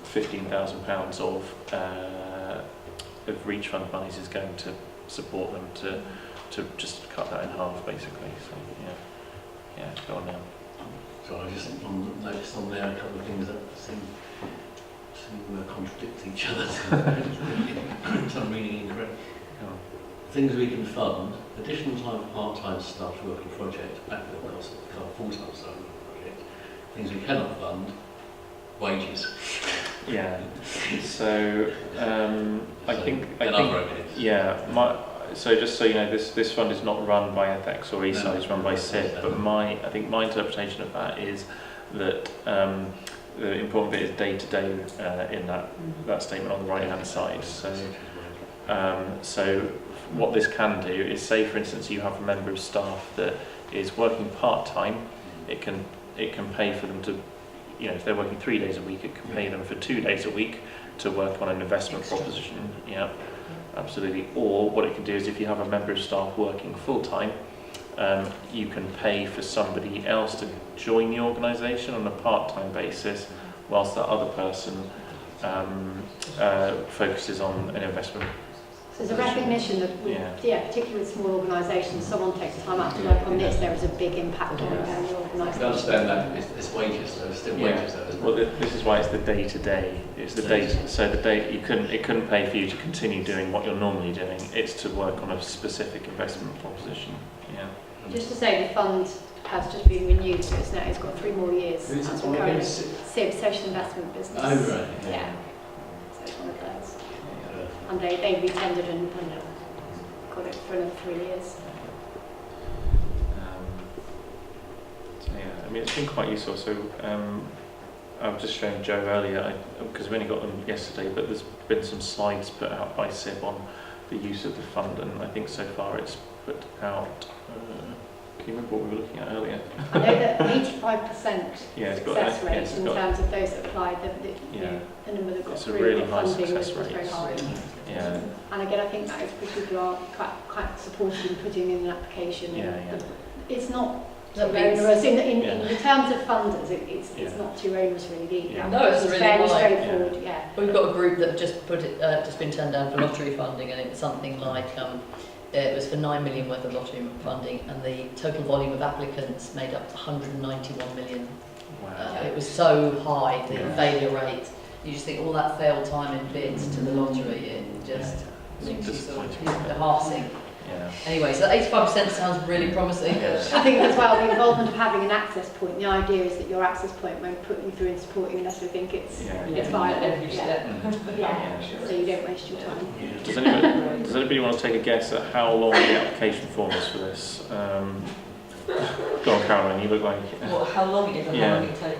£15,000 of Reach Fund monies is going to support them to just cut that in half, basically. So yeah, go on now. So I just noticed on there a couple of things that seem contradict each other. Some meaning incorrect. Things we can fund: additional time for part-time staff to work on a project, backfill costs for full-time staff to work on a project. Things we cannot fund: wages. Yeah. So I think so just so you know, this fund is not run by Ethex or Eastside, it's run by SIB. But I think my interpretation of that is that the important bit is day-to-day in that statement on the right-hand side. So what this can do is, say for instance you have a member of staff that is working part-time, it can pay for them to, if they're working 3 days a week, it can pay them for 2 days a week to work on an investment proposition. Yeah, absolutely. Or what it can do is, if you have a member of staff working full-time, you can pay for somebody else to join the organisation on a part-time basis, whilst that other person focuses on an investment. So there's a recognition that, particularly with small organisations, someone takes time out to work on this, there is a big impact on the organisation. I understand that it's wages, though. It's still wages, though, isn't it? Well, this is why it's the day-to-day. It's the day. So it couldn't pay for you to continue doing what you're normally doing. It's to work on a specific investment proposition. Yeah. Just to say, the fund has just been renewed, so it's got 3 more years. Who's it As for we again? SIB, Social Investment Business. Oh, right. Yeah. So it's one of those. And they re-tendered and got it for another 3 years. I mean, it's been quite useful. So I was just showing Joe earlier, because we only got them yesterday, but there's been some slides put out by SIB on the use of the fund, and I think so far it's put out. Can you remember what we were looking at earlier? I know that 85% success rate in terms of those that applied, the number that got it's a through really got high funding success was rate. very high. Yeah. And again, I think that is because people are quite supportive in putting in an application. It's not too onerous. In the terms of funders, it's not too onerous really. No, it's really fairly high. straightforward. We've got a group that just been turned down for lottery funding, and it was something like it was for 9 million worth of lottery funding, and the total volume of applicants made up 191 million. Wow. It was so high, the failure rate. You just think all that failed time in bids to the lottery, it just makes you sort of the heart sink. Yeah. Anyway, so 85% sounds really promising. I think as well, the involvement of having an access point, the idea is that your access point won't put you through and support you unless we think it's viable. Every step. So you don't waste your time. Does anybody want to take a guess at how long the application form is for this? Go on, Carman, you look like... how long it is and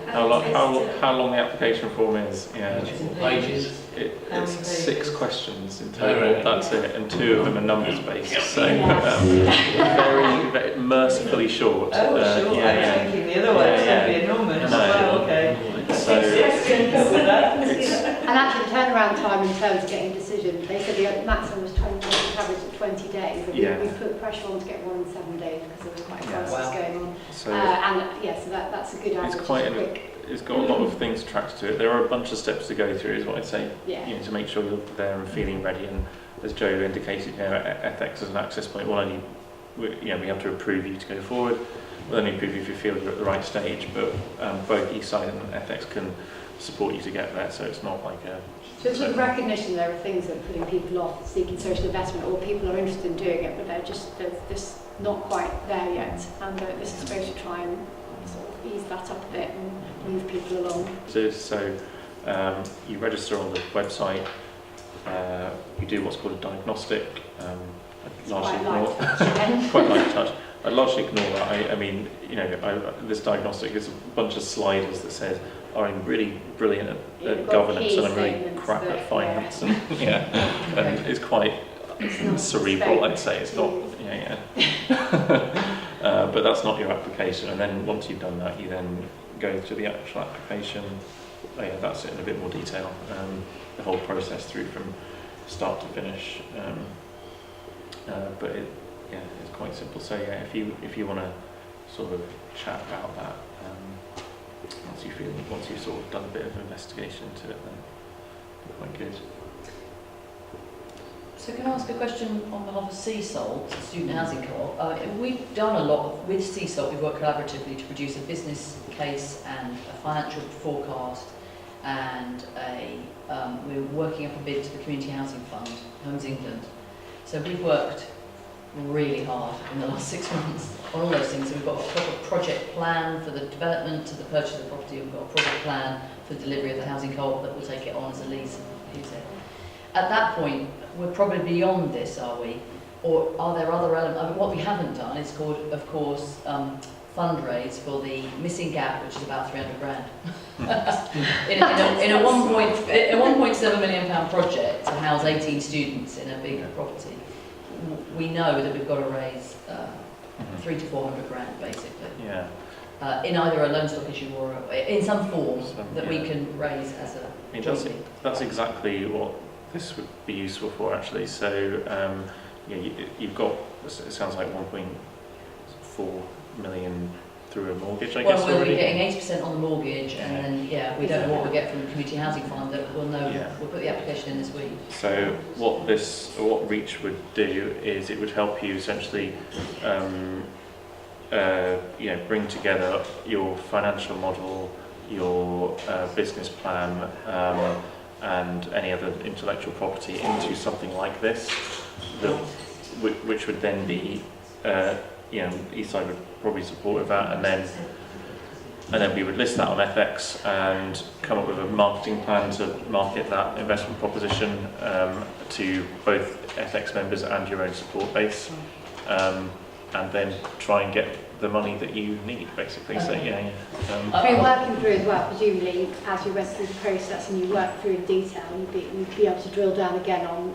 how long it takes? How long the application form is? Yeah. Wages. It's 6 questions in total, that's it, and 2 of them are numbers based, so very mercifully short. Oh, sure, I was thinking the other way, it's going to be enormous. No. Well, okay. So with that. And actually, the turnaround time in terms of getting a decision, they said the maximum was 20 days, average of 20 days. And we put pressure on to get one in 7 days because there was quite a crisis going on. So so that's a good average. It's got a lot of things tracked to it. There are a bunch of steps to go through, is what I'd say. Yeah. To make sure you're there and feeling ready. And as Joe indicated, Ethex as an access point, we have to approve you to go forward. will only improve if you feel you're at the right stage, but both Eastside and Ethex can support you to get there, so it's not like a... So it's sort of recognition there are things that are putting people off seeking social investment, or people are interested in doing it, but they're just not quite there yet, and this is supposed to try and sort of ease that up a bit and move people along. So you register on the website, you do what's called a diagnostic, I'd largely ignore quite light touch. I'd largely ignore that. I mean, you know, this diagnostic is a bunch of sliders that says, I'm really brilliant at governance and I'm really crap at finance. And, and it's quite cerebral, I'd say. It's not, but that's not your application. And then once you've done that, you then go to the actual application. That's it in a bit more detail. The whole process through from start to finish. But it's quite simple. So if you want to sort of chat about that, once you've sort of done a bit of investigation into it, then it's quite good. So can I ask a question on behalf of Sea Salt, Student Housing Co-op? We've done a lot with Sea Salt. We've worked collaboratively to produce a business case and a financial forecast, and we're working up a bid to the Community Housing Fund, Homes England. So we've worked really hard in the last 6 months on all those things. So we've got a proper project plan for the development to the purchase of the property. We've got a project plan for the delivery of the housing co-op that will take it on as a lease and use it. At that point, we're probably beyond this, are we? Or are there other elements? I mean, what we haven't done is called, of course, fundraise for the missing gap, which is about 300 grand. in a 1.7 million pound project to house 18 students in a big property, we know that we've got to raise 300 to 400 grand, basically. Yeah. In either a loan stock issue or in some form that we can raise as a. I mean, that's exactly what this would be useful for, actually. So you've got, it sounds like 1.4 million through a mortgage, I guess. Well, we'll already. be getting 80% on the mortgage, and then we don't know what we get from the Community Housing Fund. That we'll know. Yeah. We'll put the application in this week. So what Reach would do is it would help you essentially, bring together your financial model, your business plan, and any other intellectual property into something like this, which would then be, Eastside would probably support that, and then we would list that on Ethex and come up with a marketing plan to market that investment proposition to both Ethex members and your own support base, and then try and get the money that you need, basically. So We're working through as well, presumably, as you went through the process and you work through in detail, you'd be able to drill down again on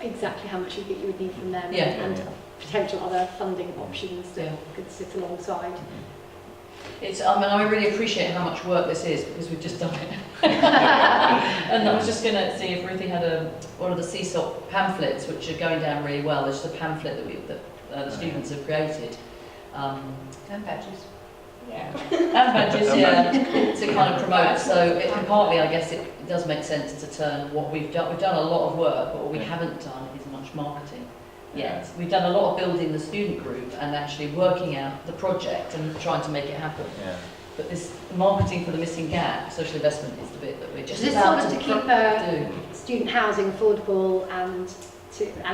exactly how much you think you would need from them and potential other funding options that could sit alongside. I really appreciate how much work this is, because we've just done it. And I was just going to see if Ruthie had one of the Sea Salt pamphlets, which are going down really well. There's just a pamphlet that the students have created. And badges. And badges, to kind of promote. So partly, I guess, it does make sense to turn what we've done. We've done a lot of work, but what we haven't done is much marketing yet. We've done a lot of building the student group and actually working out the project and trying to make it happen. But this marketing for the missing gap, social investment, is the bit that we're just about to keep student housing affordable, and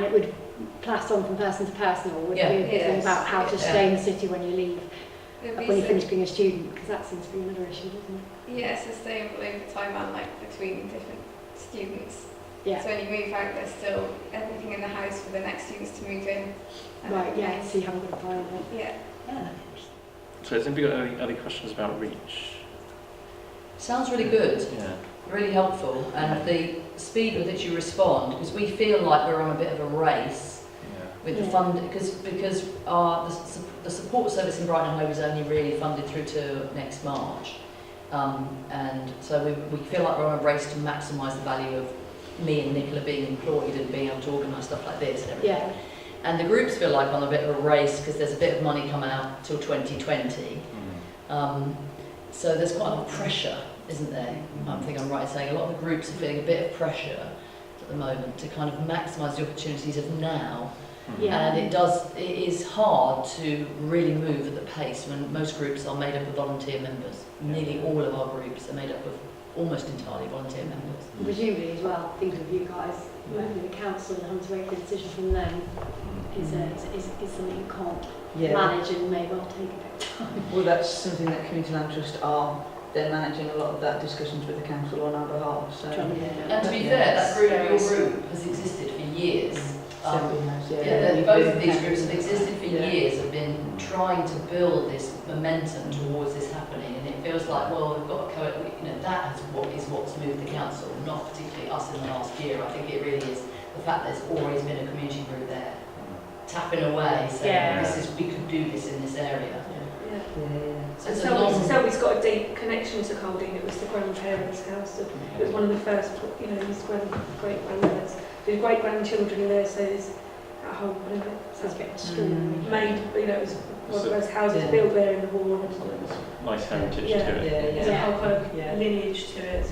it would pass on from person to person, or would be a good thing about how to stay in the city when you leave, when you finish being a student, because that seems to be another issue, doesn't it? Yeah, sustainable over time and between different students. Yeah. So when you move out, there's still everything in the house for the next students to move in. Right, so you haven't got to buy it. Yeah. So has anybody got any other questions about Reach? Sounds really good. Really helpful, and the speed with which you respond, because we feel like we're on a bit of a race with the fund, because the support service in Brighton and Hove is only really funded through to next March, and so we feel like we're on a race to maximise the value of me and Nicola being employed and being able to organise stuff like this and everything. And the groups feel like on a bit of a race because there's a bit of money coming out till 2020. So there's quite a lot of pressure, isn't there? I think I'm right in saying a lot of the groups are feeling a bit of pressure at the moment to kind of maximise the opportunities of now Yeah. And it is hard to really move at the pace when most groups are made up of volunteer members. Nearly all of our groups are made up of almost entirely volunteer members. Presumably as well, thinking of you guys, working with the council and having to make a decision from them is something you can't manage and may well take a bit of time. Well, that's something that Community Land Trust are. They're managing a lot of that discussions with the council on our behalf. So, And to be fair, that group, your group, has existed for years. Both of these groups have existed for years, have been trying to build this momentum towards this happening, and it feels like, well, we've got that is what's moved the council, not particularly us in the last year. I think it really is the fact that there's always been a community group there, tapping away, saying we could do this in this area. So Selby's got a deep connection to Colding. It was the grandparents' house. It was one of the first, his great-grandparents. His great-grandchildren are there, so there's at Hove, So it's a bit of a story. made, it was one of the first houses built there in the war. Nice heritage to it. There's a whole kind of lineage to it.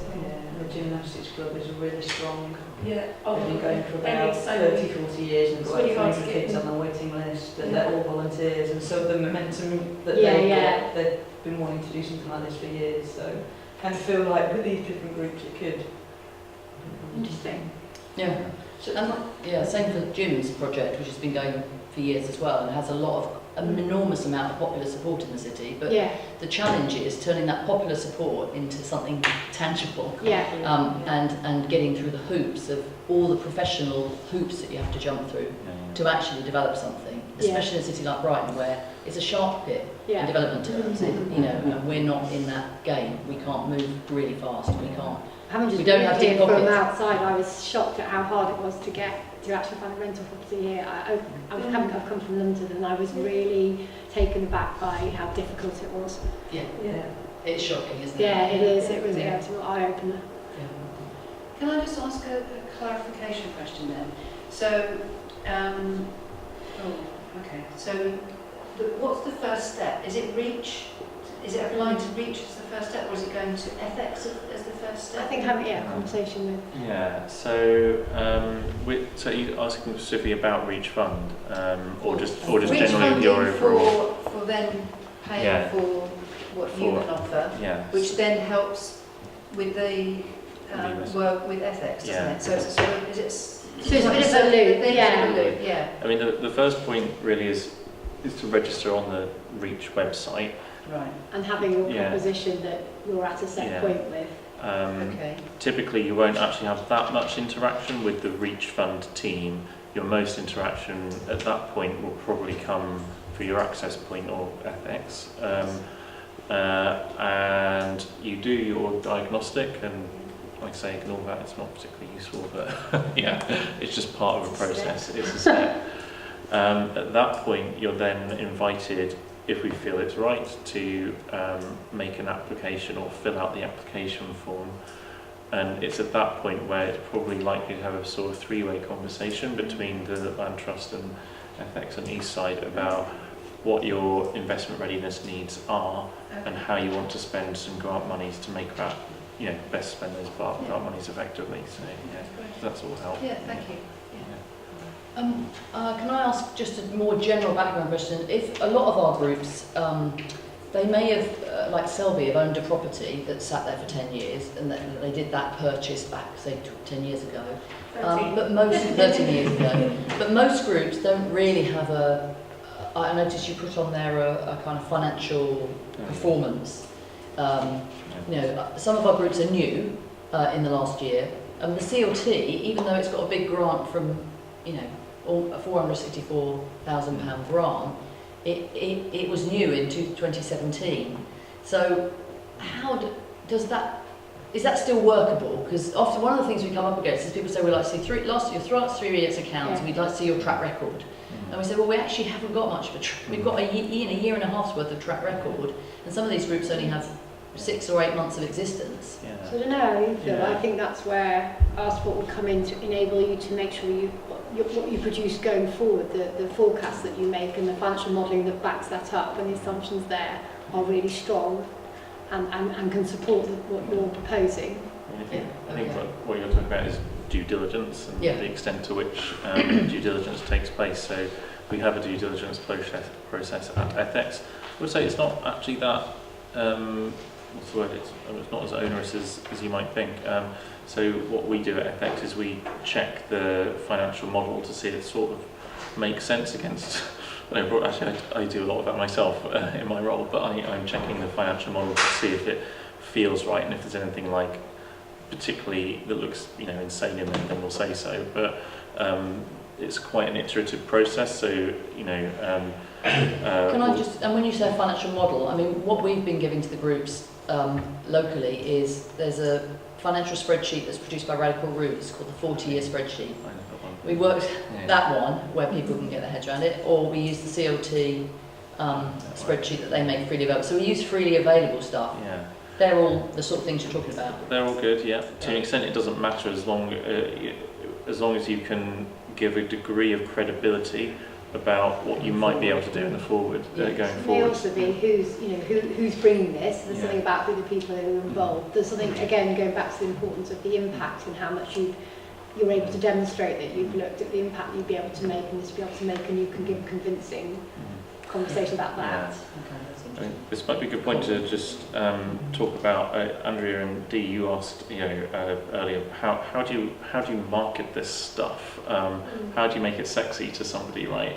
The gymnastics club is really strong. Yeah. They've been going for about 30, 40 years and got 300 kids on the waiting list, and they're all volunteers, and so the momentum that they've been wanting to do something like this for years, so I kind of feel like with these different groups it could. Interesting. Yeah. Same for Jim's project, which has been going for years as well, and has an enormous amount of popular support in the city. But the challenge is turning that popular support into something tangible. And getting through the hoops of all the professional hoops that you have to jump through to actually develop something. Especially in a city like Brighton, where it's a sharp pit in development terms. And we're not in that game. We can't move really fast. We can't. We don't have to from outside. I was shocked at how hard it was to actually find a rental property here. I've come from London, and I was really taken aback by how difficult it was. It's shocking, isn't it? Yeah, it is. It was an eye-opener. Can I just ask a clarification question then? So, what's the first step? Is it REACH? Is it applying to REACH as the first step, or is it going to Ethex as the first step? I think having a conversation with. Yeah. So, so you're asking specifically about REACH Fund, or just generally your overall for then paying for what you can offer, which then helps with the work with Ethex, doesn't it? So it's a sort of, So it's a bit of a loop, I mean, the first point really is to register on the REACH website. Right. And having your proposition that you're at a set point with. Typically, you won't actually have that much interaction with the REACH Fund team. Your most interaction at that point will probably come for your access point or Ethex. And you do your diagnostic, and like I say, ignore that, it's not particularly useful, but it's just part of a process, it's a step. At that point, you're then invited, if we feel it's right, to make an application or fill out the application form. And it's at that point where it's probably likely to have a sort of three-way conversation between the Land Trust and Ethex and Eastside about what your investment readiness needs are and how you want to spend some grant monies to make that, best spend those grant monies effectively. So that's all help. Yeah, thank you. Can I ask just a more general background question? If a lot of our groups, they may have, like Selby, have owned a property that sat there for 10 years, and they did that purchase back, say, 10 years ago. 13 years ago. But most groups don't really have I noticed you put on there a kind of financial performance. Some of our groups are new in the last year. The CLT, even though it's got a big grant from, a £464,000 grant, it was new in 2017. So how does that, is that still workable? Because often one of the things we come up against is people say, we'd like to see last 3 years accounts, and we'd like to see your track record. And we say, well, we actually haven't got much of we've got a year and a half's worth of track record, and some of these groups only have 6 or 8 months of existence. So I don't know how you feel. I think that's where our support will come in to enable you to make sure what you produce going forward, the forecast that you make and the financial modelling that backs that up, and the assumptions there are really strong and can support what you're proposing. I think what you're talking about is due diligence and Yeah. the extent to which due diligence takes place. So we have a due diligence process at Ethex. I would say it's not actually that, what's the word, it's not as onerous as you might think. So what we do at Ethex is we check the financial model to see if it sort of makes sense against, actually I do a lot of that myself in my role, but I'm checking the financial model to see if it feels right, and if there's anything like particularly that looks insane in it, then we'll say so. But it's quite an iterative process, so Can I just, and when you say financial model, I mean, what we've been giving to the groups locally is there's a financial spreadsheet that's produced by Radical Roots called the 40-year spreadsheet. We worked that one where people can get their heads around it, or we use the CLT spreadsheet that they make freely available. So we use freely available stuff. Yeah. They're all the sort of things you're talking about. They're all good, yeah. To an extent, it doesn't matter as long as you can give a degree of credibility about what you might be able to do in the forward going May forward. also be who's bringing this. There's something about who the people who are involved. There's something again going back to the importance of the impact and how much you're able to demonstrate that you've looked at the impact you'd be able to make and this to be able to make, and you can give a convincing conversation about that. I mean, this might be a good point to just talk about. Andrea and Dee, you asked earlier how do you market this stuff? How do you make it sexy to somebody, right?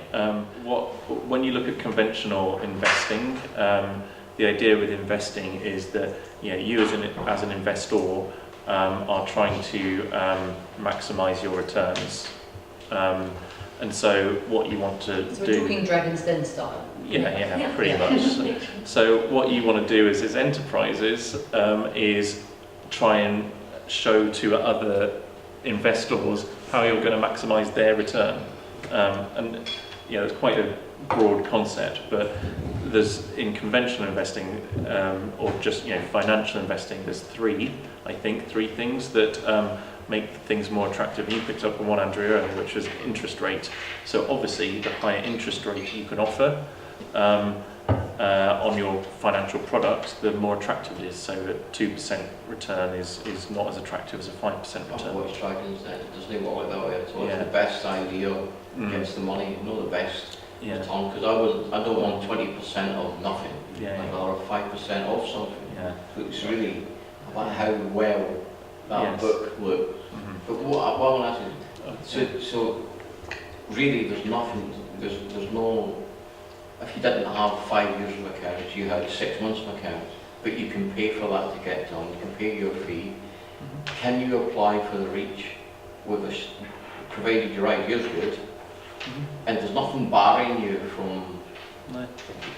When you look at conventional investing, the idea with investing is that you as an investor are trying to maximise your returns, and so what you want to So do. we're talking Dragon's Den style. Yeah, pretty much. So what you want to do as enterprises is try and show to other investors how you're going to maximise their return. And it's quite a broad concept, but there's in conventional investing or just financial investing, there's three things that make things more attractive. And you picked up on one, Andrea, earlier, which was interest rate. So obviously the higher interest rate you can offer on your financial products, the more attractive it is. So a 2% return is not as attractive as a 5% return. What's Dragon's Den? It doesn't work like that way. So it's the best idea gets the money, not the best return. Because I don't want 20% of nothing, or 5% of something. So it's really about how well that book looks. But what I want to ask you, so really there's nothing, there's no. If you didn't have 5 years of accounts, you had 6 months of accounts, but you can pay for that to get done, you can pay your fee. Can you apply for the REACH provided your idea's good, and there's nothing barring you from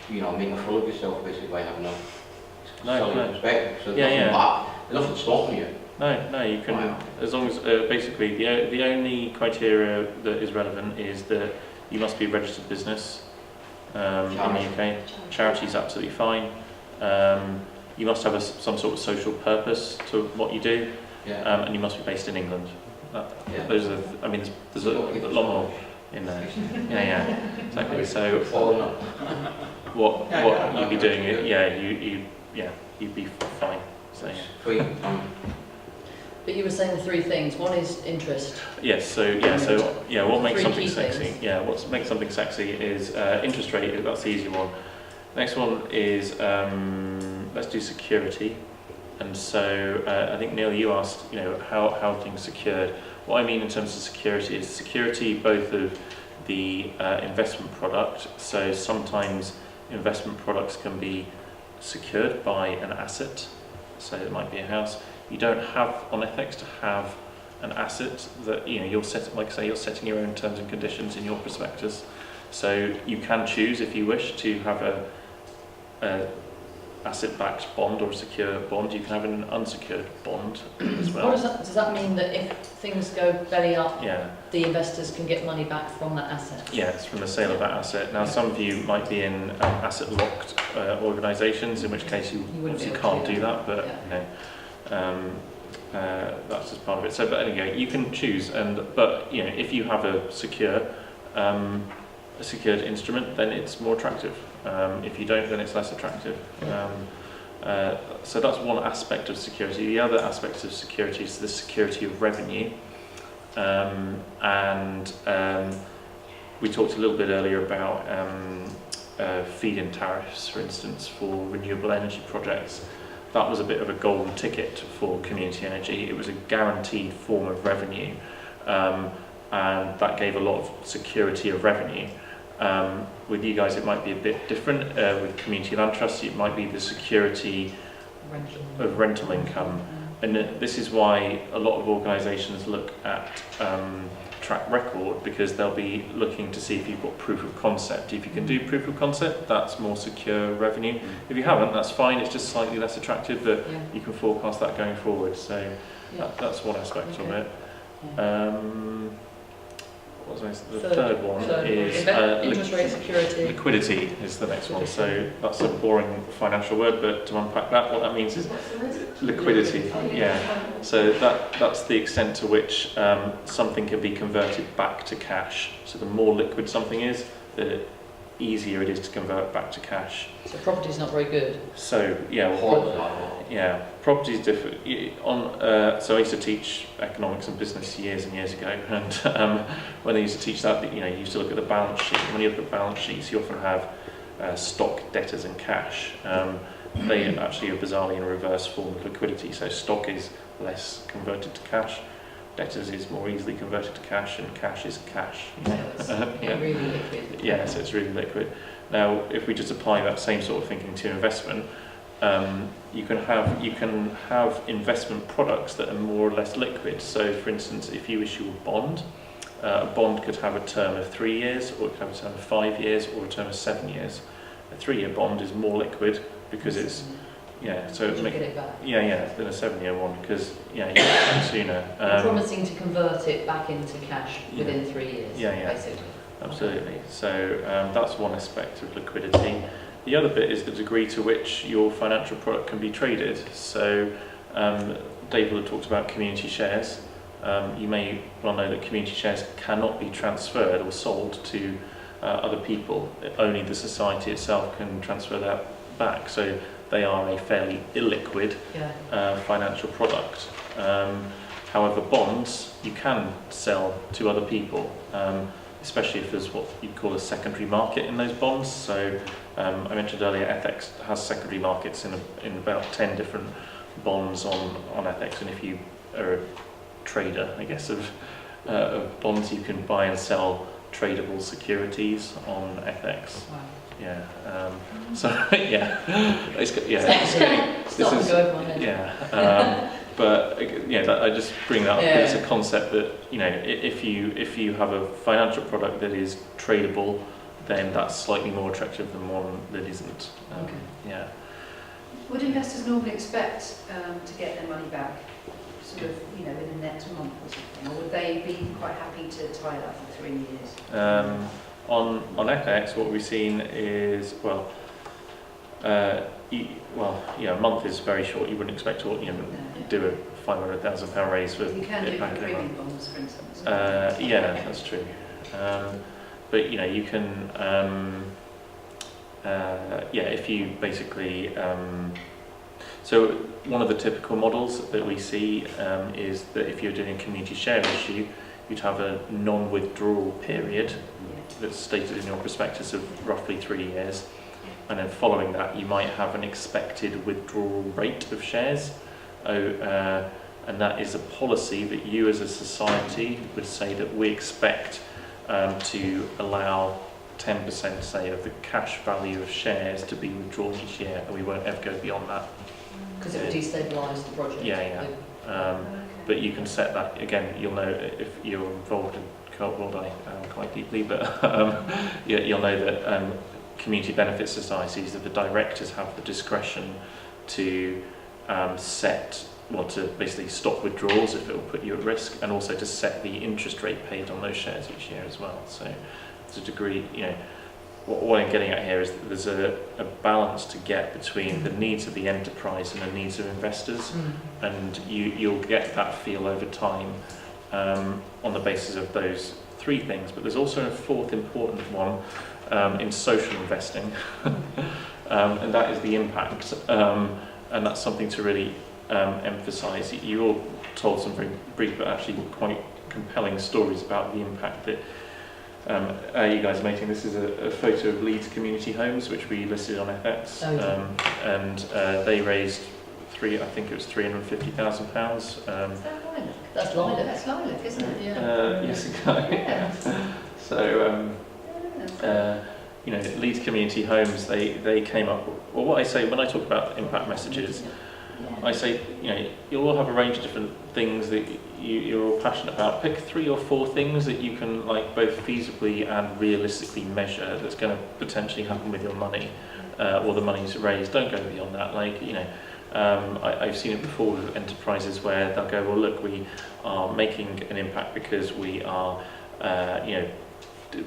making a fool of yourself basically by having a selling perspective, so there's nothing stopping you. No, you can, as long as basically the only criteria that is relevant is that you must be a registered business. In the UK, charities absolutely fine. You must have some sort of social purpose to what you do, and you must be based in England. Those are, there's a lot more in there. Exactly. So what you'd be doing, you'd be fine. So But you were saying the three things. One is interest. Yes. So what makes something key sexy? things. What makes something sexy is interest rate. That's the easy one. Next one is let's do security. And so I think Neil, you asked, how are things secured? What I mean in terms of security is security both of the investment product. So sometimes investment products can be secured by an asset. So it might be a house. You don't have on Ethex to have an asset that you're setting, like say you're setting your own terms and conditions in your prospectus. So you can choose if you wish to have a asset-backed bond or a secure bond. You can have an unsecured bond as well. What does that mean that if things go belly up, the investors can get money back from that asset? Yes, from the sale of that asset. Now, some of you might be in asset-locked organisations, in which case you obviously can't do that, but that's just part of it. So, but anyway, you can choose, but if you have a secured instrument, then it's more attractive. If you don't, then it's less attractive. So that's one aspect of security. The other aspect of security is the security of revenue. we talked a little bit earlier about feed-in tariffs, for instance, for renewable energy projects. That was a bit of a golden ticket for community energy. It was a guaranteed form of revenue, and that gave a lot of security of revenue. With you guys, it might be a bit different. With community land trusts, it might be the security of rental income. And this is why a lot of organisations look at track record, because they'll be looking to see if you've got proof of concept. If you can do proof of concept, that's more secure revenue. If you haven't, that's fine, it's just slightly less attractive, but you can forecast that going forward. So that's one aspect of it. What was the third one is interest rate security. Liquidity is the next one. So that's a boring financial word, but to unpack that, what that means is liquidity. Yeah. So that's the extent to which something can be converted back to cash. So the more liquid something is, the easier it is to convert back to cash. So property's not very good. So property is different. So I used to teach economics and business years and years ago, and when I used to teach that, you used to look at the balance sheet. When you look at balance sheets, you often have stock, debtors, and cash. They actually are bizarrely in reverse form of liquidity. So stock is less converted to cash. Debtors is more easily converted to cash, and cash is cash. Really liquid. Yeah, so it's really liquid. Now, if we just apply that same sort of thinking to investment, you can have investment products that are more or less liquid. So, for instance, if you issue a bond could have a term of 3 years, or it could have a term of 5 years, or a term of 7 years. A 3-year bond is more liquid because it's than a 7-year one, because you get it sooner. Promising to convert it back into cash within 3 years. Basically. Absolutely. So that's one aspect of liquidity. The other bit is the degree to which your financial product can be traded. So Dave will have talked about community shares. You may well know that community shares cannot be transferred or sold to other people. Only the society itself can transfer that back. So they are a fairly illiquid financial product. However, bonds you can sell to other people, especially if there's what you'd call a secondary market in those bonds. So I mentioned earlier, Ethex has secondary markets in about 10 different bonds on Ethex, and if you are a trader, I guess, of bonds, you can buy and sell tradable securities on Ethex. Wow. But I just bring that up because it's a concept that if you have a financial product that is tradable, then that's slightly more attractive than one that isn't. Would investors normally expect to get their money back, sort of, in the next month or something, or would they be quite happy to tie it up for 3 years? On FX, what we've seen is a month is very short. You wouldn't expect to do a £500,000 raise for you can do it for premium bonds, for instance. That's true. But you can if you basically so one of the typical models that we see is that if you're doing a community share issue, you'd have a non-withdrawal period that's stated in your prospectus of roughly 3 years, and then following that you might have an expected withdrawal rate of shares, and that is a policy that you as a society would say that we expect to allow 10%, say, of the cash value of shares to be withdrawn each year, and we won't ever go beyond that. Because it would destabilise the project. But you can set that, again, you'll know if you're involved in co-op world, I am quite deeply, but you'll know that community benefit societies, that the directors have the discretion to to basically stop withdrawals if it will put you at risk, and also to set the interest rate paid on those shares each year as well. So there's a degree, what I'm getting at here is that there's a balance to get between the needs of the enterprise and the needs of investors, and you'll get that feel over time on the basis of those 3 things. But there's also a fourth important one in social investing, and that is the impact, and that's something to really emphasise. You all told some very brief but actually quite compelling stories about the impact that you guys are making. This is a photo of Leeds Community Homes, which we listed on Ethex, and they raised I think it was £350,000. That's lilac. That's lilac, isn't it? Yeah. Yes, exactly. Yeah. So, you know, Leeds Community Homes, they came up. Well, what I say when I talk about impact messages, I say, you know, you'll all have a range of different things that you're all passionate about. Pick 3 or 4 things that you can like both feasibly and realistically measure that's going to potentially happen with your money, or the money's raised. Don't go beyond that. Like, you know, I've seen it before with enterprises where they'll go, well, look, we are making an impact because we are, you know,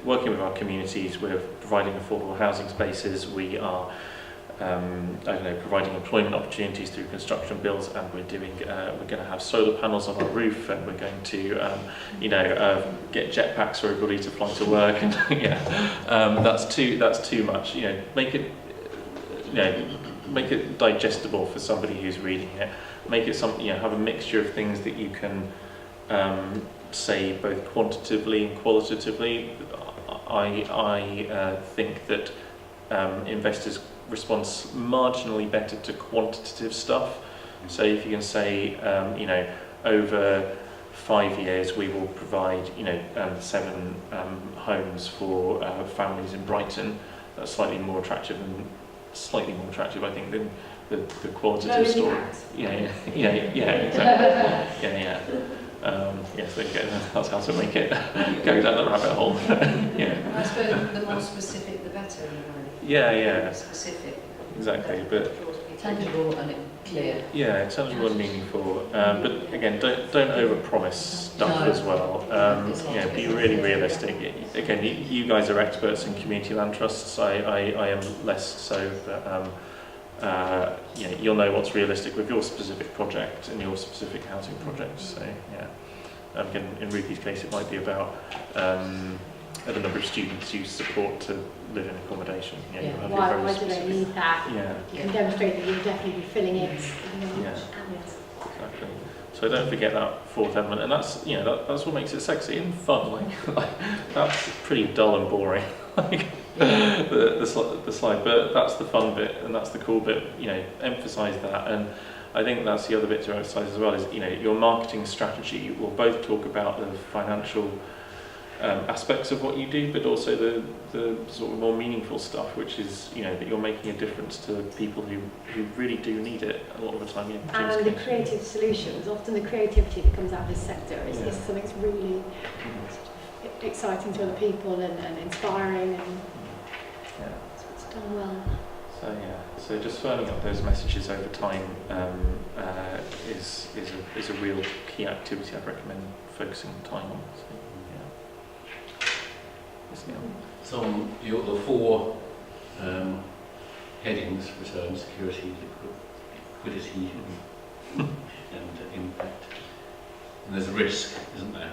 working with our communities, we're providing affordable housing spaces, we are providing employment opportunities through construction builds, and we're going to have solar panels on our roof, and we're going to get jetpacks for everybody to fly to work, and that's too much. Make it digestible for somebody who's reading it. Make it something, have a mixture of things that you can say both quantitatively and qualitatively. I think that investors respond marginally better to quantitative stuff. So if you can say, over 5 years we will provide, 7 homes for families in Brighton. That's slightly more attractive, I think, than the qualitative story. Exactly. So that's how to make it go down the rabbit hole. I suppose the more specific, the better. Specific. Exactly, but tangible and clear. Yeah, tangible and meaningful. But again, don't overpromise stuff as well. Be really realistic. Again, you guys are experts in community land trusts. I am less so, but you'll know what's realistic with your specific project and your specific housing project. So again, in Ruthie's case, it might be about the number of students you support to live in accommodation. Why do they need that? You can demonstrate that you'll definitely be filling it. Exactly. So don't forget that 4th element, and that's that's what makes it sexy and fun. Like that's pretty dull and boring. The slide, but that's the fun bit and that's the cool bit. Emphasize that, and I think that's the other bit to emphasize as well is your marketing strategy will both talk about the financial aspects of what you do, but also the sort of more meaningful stuff, which is that you're making a difference to people who really do need it a lot of the time. And the creative solutions, often the creativity that comes out of this sector is something that's really exciting to other people and inspiring, and it's done well. So just firming up those messages over time is a real key activity I'd recommend focusing time on. So the 4 headings: return, security, liquidity, and impact. And there's a risk, isn't there?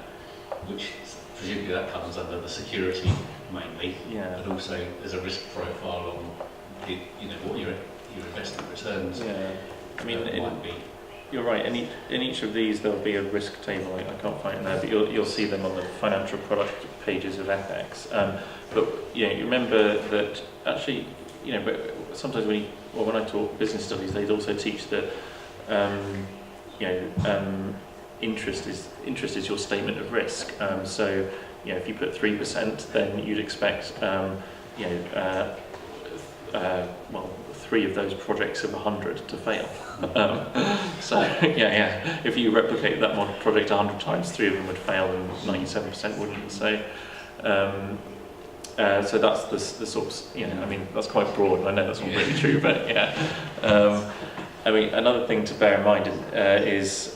Which presumably that comes under the security mainly. But also there's a risk profile on what your investment returns. Might be. You're right. In each of these, there'll be a risk table. I can't find it now, but you'll see them on the financial product pages of Ethex. But you remember that actually, but sometimes when I talk business studies, they also teach that interest is your statement of risk. So if you put 3%, then you'd expect 3 of those projects of 100 to fail. If you replicate that one project 100 times, 3 of them would fail and 97% wouldn't. So that's the sort of, that's quite broad, and I know that's not really true, but another thing to bear in mind is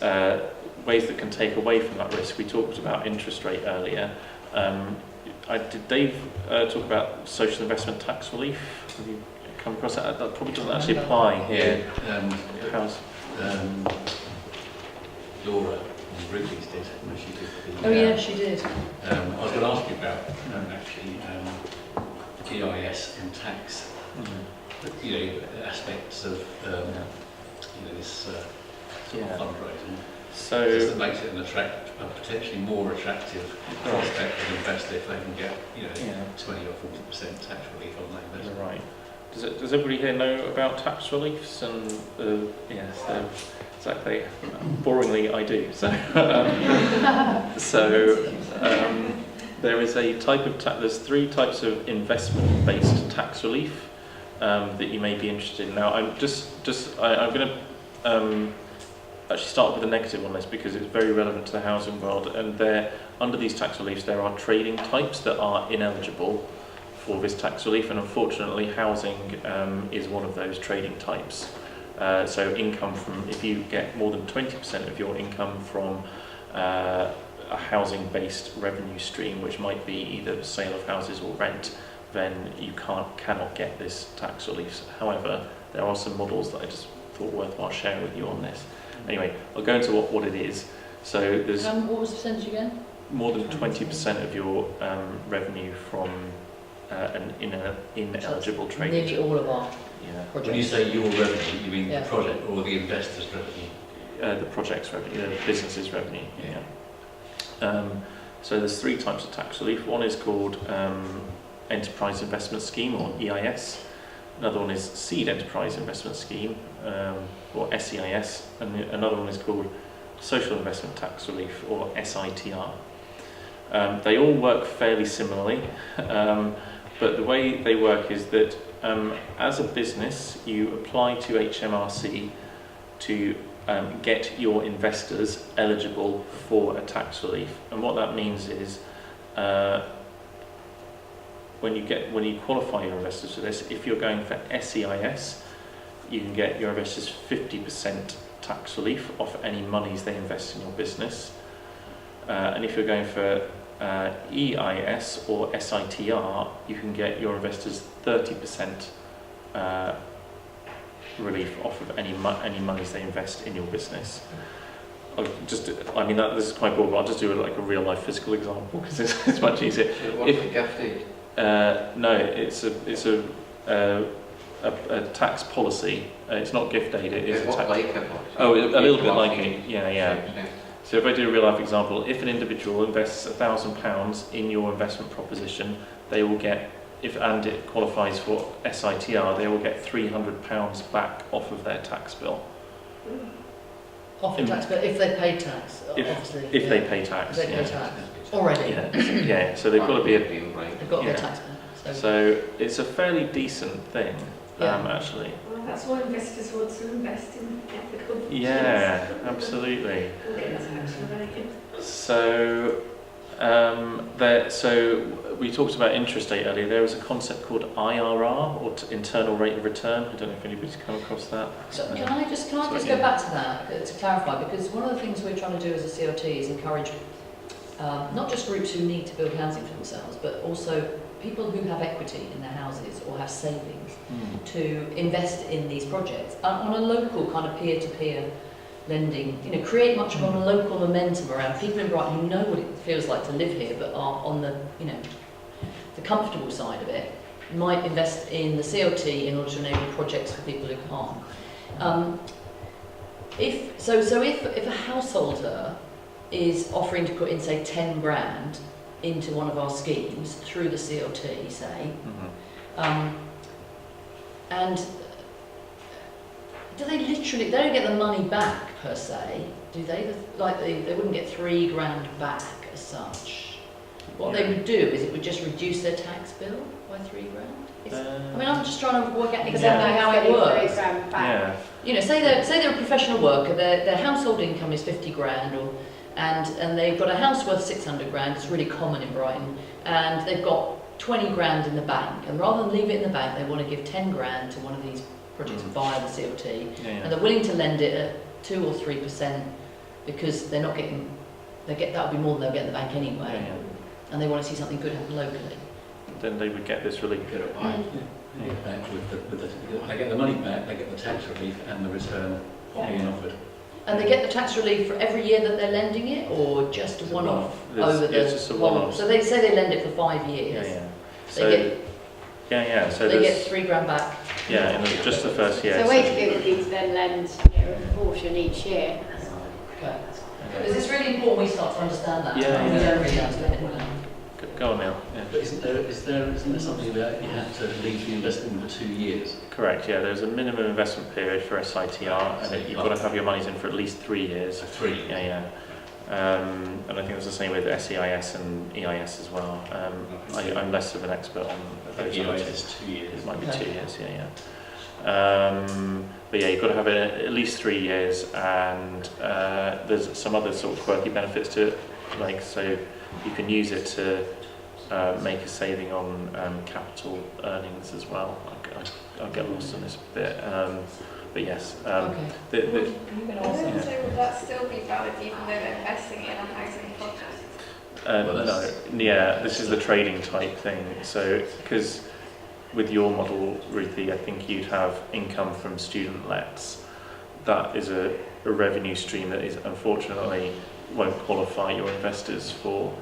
ways that can take away from that risk. We talked about interest rate earlier. Did Dave talk about social investment tax relief? Have you come across that? That probably doesn't actually apply here. Laura Wrigley's did. She did. I was going to ask you about GIS and tax. Aspects of this fundraising. So that makes it a potentially more attractive prospect for an investor if they can get 20 or 40% tax relief on that investment. Right. Does everybody here know about tax reliefs? And yes, exactly. Boringly, I do. So, there is a type of there's 3 types of investment-based tax relief that you may be interested in. Now, I'm I'm going to actually start with a negative on this because it's very relevant to the housing world. And under these tax reliefs, there are trading types that are ineligible for this tax relief, and unfortunately, housing is one of those trading types. So, income from, if you get more than 20% of your income from a housing-based revenue stream, which might be either sale of houses or rent, then you cannot get this tax relief. However, there are some models that I just thought worthwhile sharing with you on this. Anyway, I'll go into what it is. So there's what was the percentage again? More than 20% of your revenue from an ineligible trade. Nearly all of our projects. When you say your revenue, you mean the project or the investor's revenue? The project's revenue, the business's revenue. So there's 3 types of tax relief. One is called Enterprise Investment Scheme, or EIS. Another one is Seed Enterprise Investment Scheme, or SEIS, and another one is called Social Investment Tax Relief, or SITR. They all work fairly similarly, but the way they work is that as a business, you apply to HMRC to get your investors eligible for a tax relief. And what that means is when you qualify your investors for this, if you're going for SEIS, you can get your investors 50% tax relief off any monies they invest in your business. And if you're going for EIS or SITR, you can get your investors 30% relief off of any monies they invest in your business. This is quite broad, but I'll just do a real life physical example because it's much easier. What's the gift aid? No, it's a tax policy. It's not gift aid. It is a tax. A little bit like it. Yeah. So if I do a real life example, if an individual invests £1,000 in your investment proposition, they will get, and it qualifies for SITR, they will get £300 back off of their tax bill. Off the tax bill, if they pay tax, obviously. If they pay tax. They pay tax. Already. Yeah, so they've got to be they've got to be a tax bill. So it's a fairly decent thing, actually. Well, that's why investors want to invest in ethical business. Yeah, absolutely. So, so we talked about interest rate earlier. There was a concept called IRR, or internal rate of return. I don't know if anybody's come across that. So can I just go back to that to clarify? Because one of the things we're trying to do as a CLT is encourage not just groups who need to build housing for themselves, but also people who have equity in their houses or have savings to invest in these projects on a local kind of peer-to-peer lending, create much of a local momentum around people in Brighton who know what it feels like to live here but are on the comfortable side of it, might invest in the CLT in order to enable projects for people who can't. If a householder is offering to put in, say, 10 grand into one of our schemes through the CLT, say, and do they don't get the money back per se, do they? They wouldn't get 3 grand back as such. What they would do is it would just reduce their tax bill by 3 grand. I'm just trying to work out exactly how it works. Say they're a professional worker, their household income is 50 grand, and they've got a house worth 600 grand. It's really common in Brighton, and they've got 20 grand in the bank. And rather than leave it in the bank, they want to give 10 grand to one of these projects via the CLT, and they're willing to lend it at 2 or 3% because they're not getting. That would be more than they'll get in the bank anyway, and they want to see something good happen locally. Then they would get this relief. They get the money back, they get the tax relief and the return being offered. And they get the tax relief for every year that they're lending it, or just one-off over the one. So they say they lend it for 5 years. So they get 3 grand back. Yeah, in just the first year. So the way to do it would be to then lend a proportion each year. Okay. Because it's really important we start to understand that. Yeah, We yeah. don't really understand it. Go on, Neil. Yeah. But isn't there something about you have to leave the investment for 2 years? Correct, yeah. There's a minimum investment period for SITR, and you've got to have your monies in for at least 3 years. 3 years? Yeah. And I think it's the same with SEIS and EIS as well. I'm less of an expert on those. EIS is 2 years. It might be 2 years, but yeah, you've got to have it at least 3 years, and there's some other sort of quirky benefits to it, like so you can use it to make a saving on capital earnings as well. I'll get lost on this bit, but yes. Okay. I was going to say, would that still be valid even though they're investing in a housing project? No, yeah, this is the trading type thing. So, because with your model, Ruthie, I think you'd have income from student lets. That is a revenue stream that is unfortunately won't qualify your investors for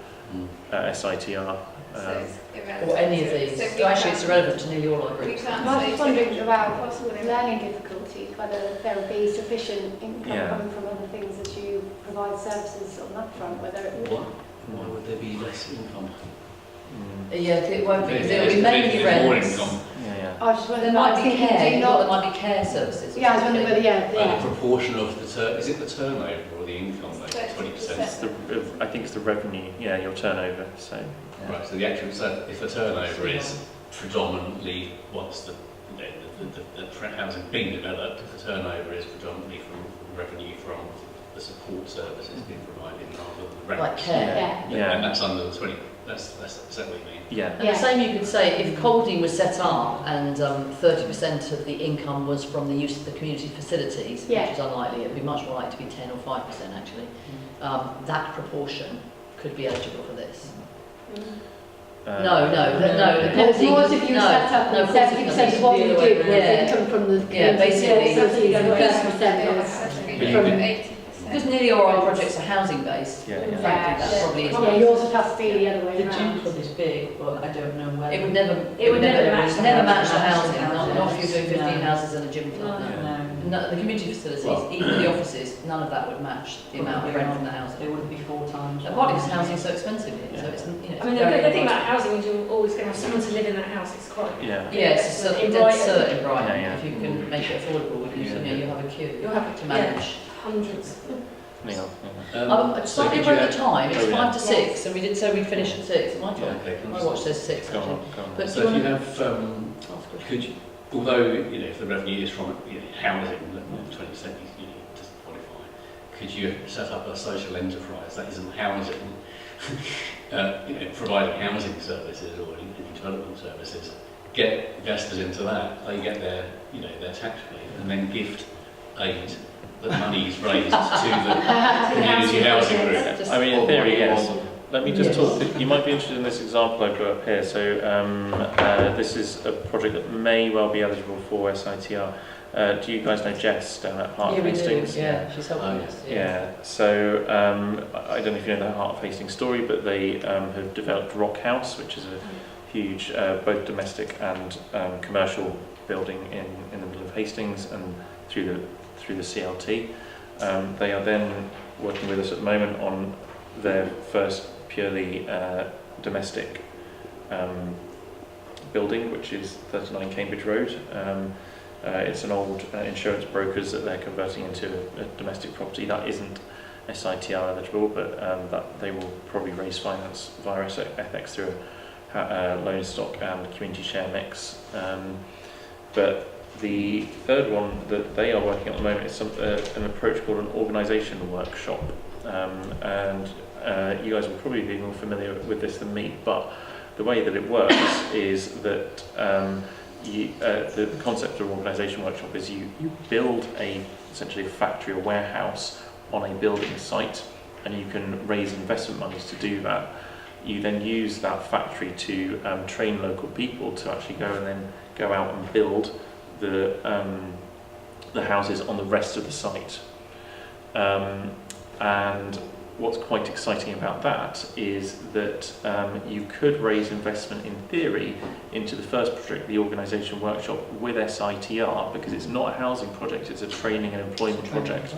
SITR. Or any of these. So actually, it's irrelevant to nearly all our groups. I was just wondering about learning difficulties, whether there would be sufficient income coming from other things as you provide services on that front, whether it would... Why would there be less income? Yeah, it won't be, because it will be mainly rents. Yeah. I was just wondering, There might be thinking, care, do you not... there might be care services. Yeah, I was wondering whether, The proportion of the is it the turnover or the income? Like 20%. I think it's the revenue. Yeah, your turnover. So. Yeah. Right. So the actual if the turnover is predominantly what's the housing being developed, if the turnover is predominantly from revenue from the support services being provided rather than the rent. Like care. Yeah. And that's under the 20. That's is that what you mean? Yeah. And the same you could say if Colding was set up and 30% of the income was from the use of the community facilities, which is unlikely, it would be much more likely to be 10 or 5% actually. That proportion could be eligible for this. No. There's more if you set up and 70% of what you do was income from the basically. Because nearly all our projects are housing based. Frankly, that probably is. Yours would have to be the other way The around. gym club is big, but I don't know where. It would never match the housing. Not if you're doing 15 houses and a gym club. No, the community facilities, even the offices, none of that would match the amount of rent from the housing. It would be 4 times. Partly because housing is so expensive here, so it's I mean, the thing about housing is you're always going to have someone to live in that house. It's quite... Yes, so in dead Brighton. cert in Brighton. If you can make it affordable, you have a queue. You'll have to manage. Hundreds. Slightly over the time, it's 5 to 6, and we did say we'd finish at 6. My watch says 6 actually. But so if you have, could you, although if the revenue is from housing, 20% doesn't qualify, could you set up a social enterprise that isn't housing, providing housing services or any development services, get investors into that, they get their tax relief, and then gift aid. The money's raised to the community housing group. I mean, in theory, yes. Let me just talk. You might be interested in this example I've got up here. So this is a project that may well be eligible for SITR. Do you guys know Jess down at Heart of Hastings? Yeah, she's helping us. Yeah. So I don't know if you know the Heart of Hastings story, but they have developed Rock House, which is a huge, both domestic and commercial building in the middle of Hastings and through the CLT. They are then working with us at the moment on their first purely domestic building, which is 39 Cambridge Road. It's an old insurance brokers that they're converting into a domestic property. That isn't SITR eligible, but that they will probably raise finance via Ethex through a loan stock and community share mix. But the third one that they are working on at the moment is an approach called an organisation workshop. And you guys will probably be more familiar with this than me, but the way that it works is that the concept of an organisation workshop is you build essentially a factory or warehouse on a building site, and you can raise investment monies to do that. You then use that factory to train local people to actually go out and build the houses on the rest of the site, and what's quite exciting about that is that you could raise investment in theory into the first project, the organisation workshop, with SITR, because it's not a housing project, it's a training and employment project.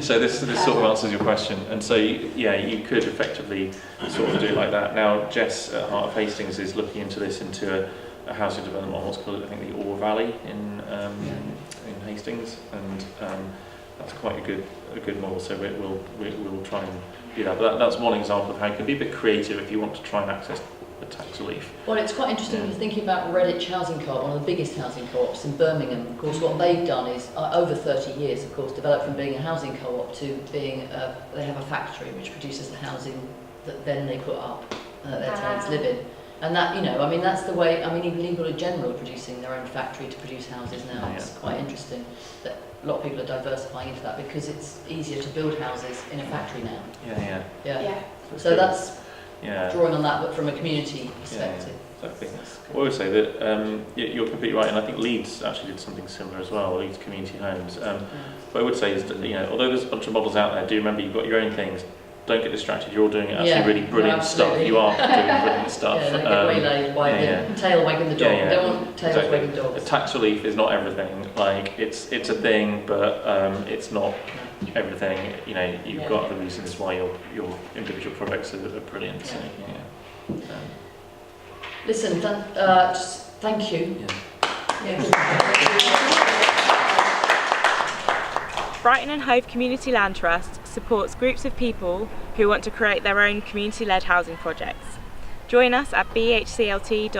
So this sort of answers your question, and so you could effectively sort of do it like that. Now Jess at Heart of Hastings is looking into this, into a housing development on what's called, I think, the Ore Valley in Hastings, and that's quite a good model. So we'll try and do that. But that's one example of how you can be a bit creative if you want to try and access a tax relief. Well, it's quite interesting when you're thinking about Redditch Housing Co-op, one of the biggest housing co-ops in Birmingham. Of course, what they've done is, over 30 years, of course, developed from being a housing co-op to being, they have a factory which produces the housing that then they put up their tenants live in. And that, that's the way, even Legal in General are producing their own factory to produce houses now. It's quite interesting that a lot of people are diversifying into that because it's easier to build houses in a factory now. Yeah. So that's drawing on that, but from a community perspective. Exactly. I would say that you're completely right, and I think Leeds actually did something similar as well, Leeds Community Homes. What I would say is that, although there's a bunch of models out there, do remember you've got your own things. Don't get distracted, you're all doing actually really brilliant stuff. You are doing brilliant stuff. Don't get waylaid by the tail wagging the dog. You don't want tails wagging dogs. Tax relief is not everything. It's a thing, but it's not everything. You've got other reasons why your individual projects are brilliant. So, Listen, just thank you. Brighton and Hove Community Land Trust supports groups of people who want to create their own community-led housing projects. Join us at bhclt.org.uk.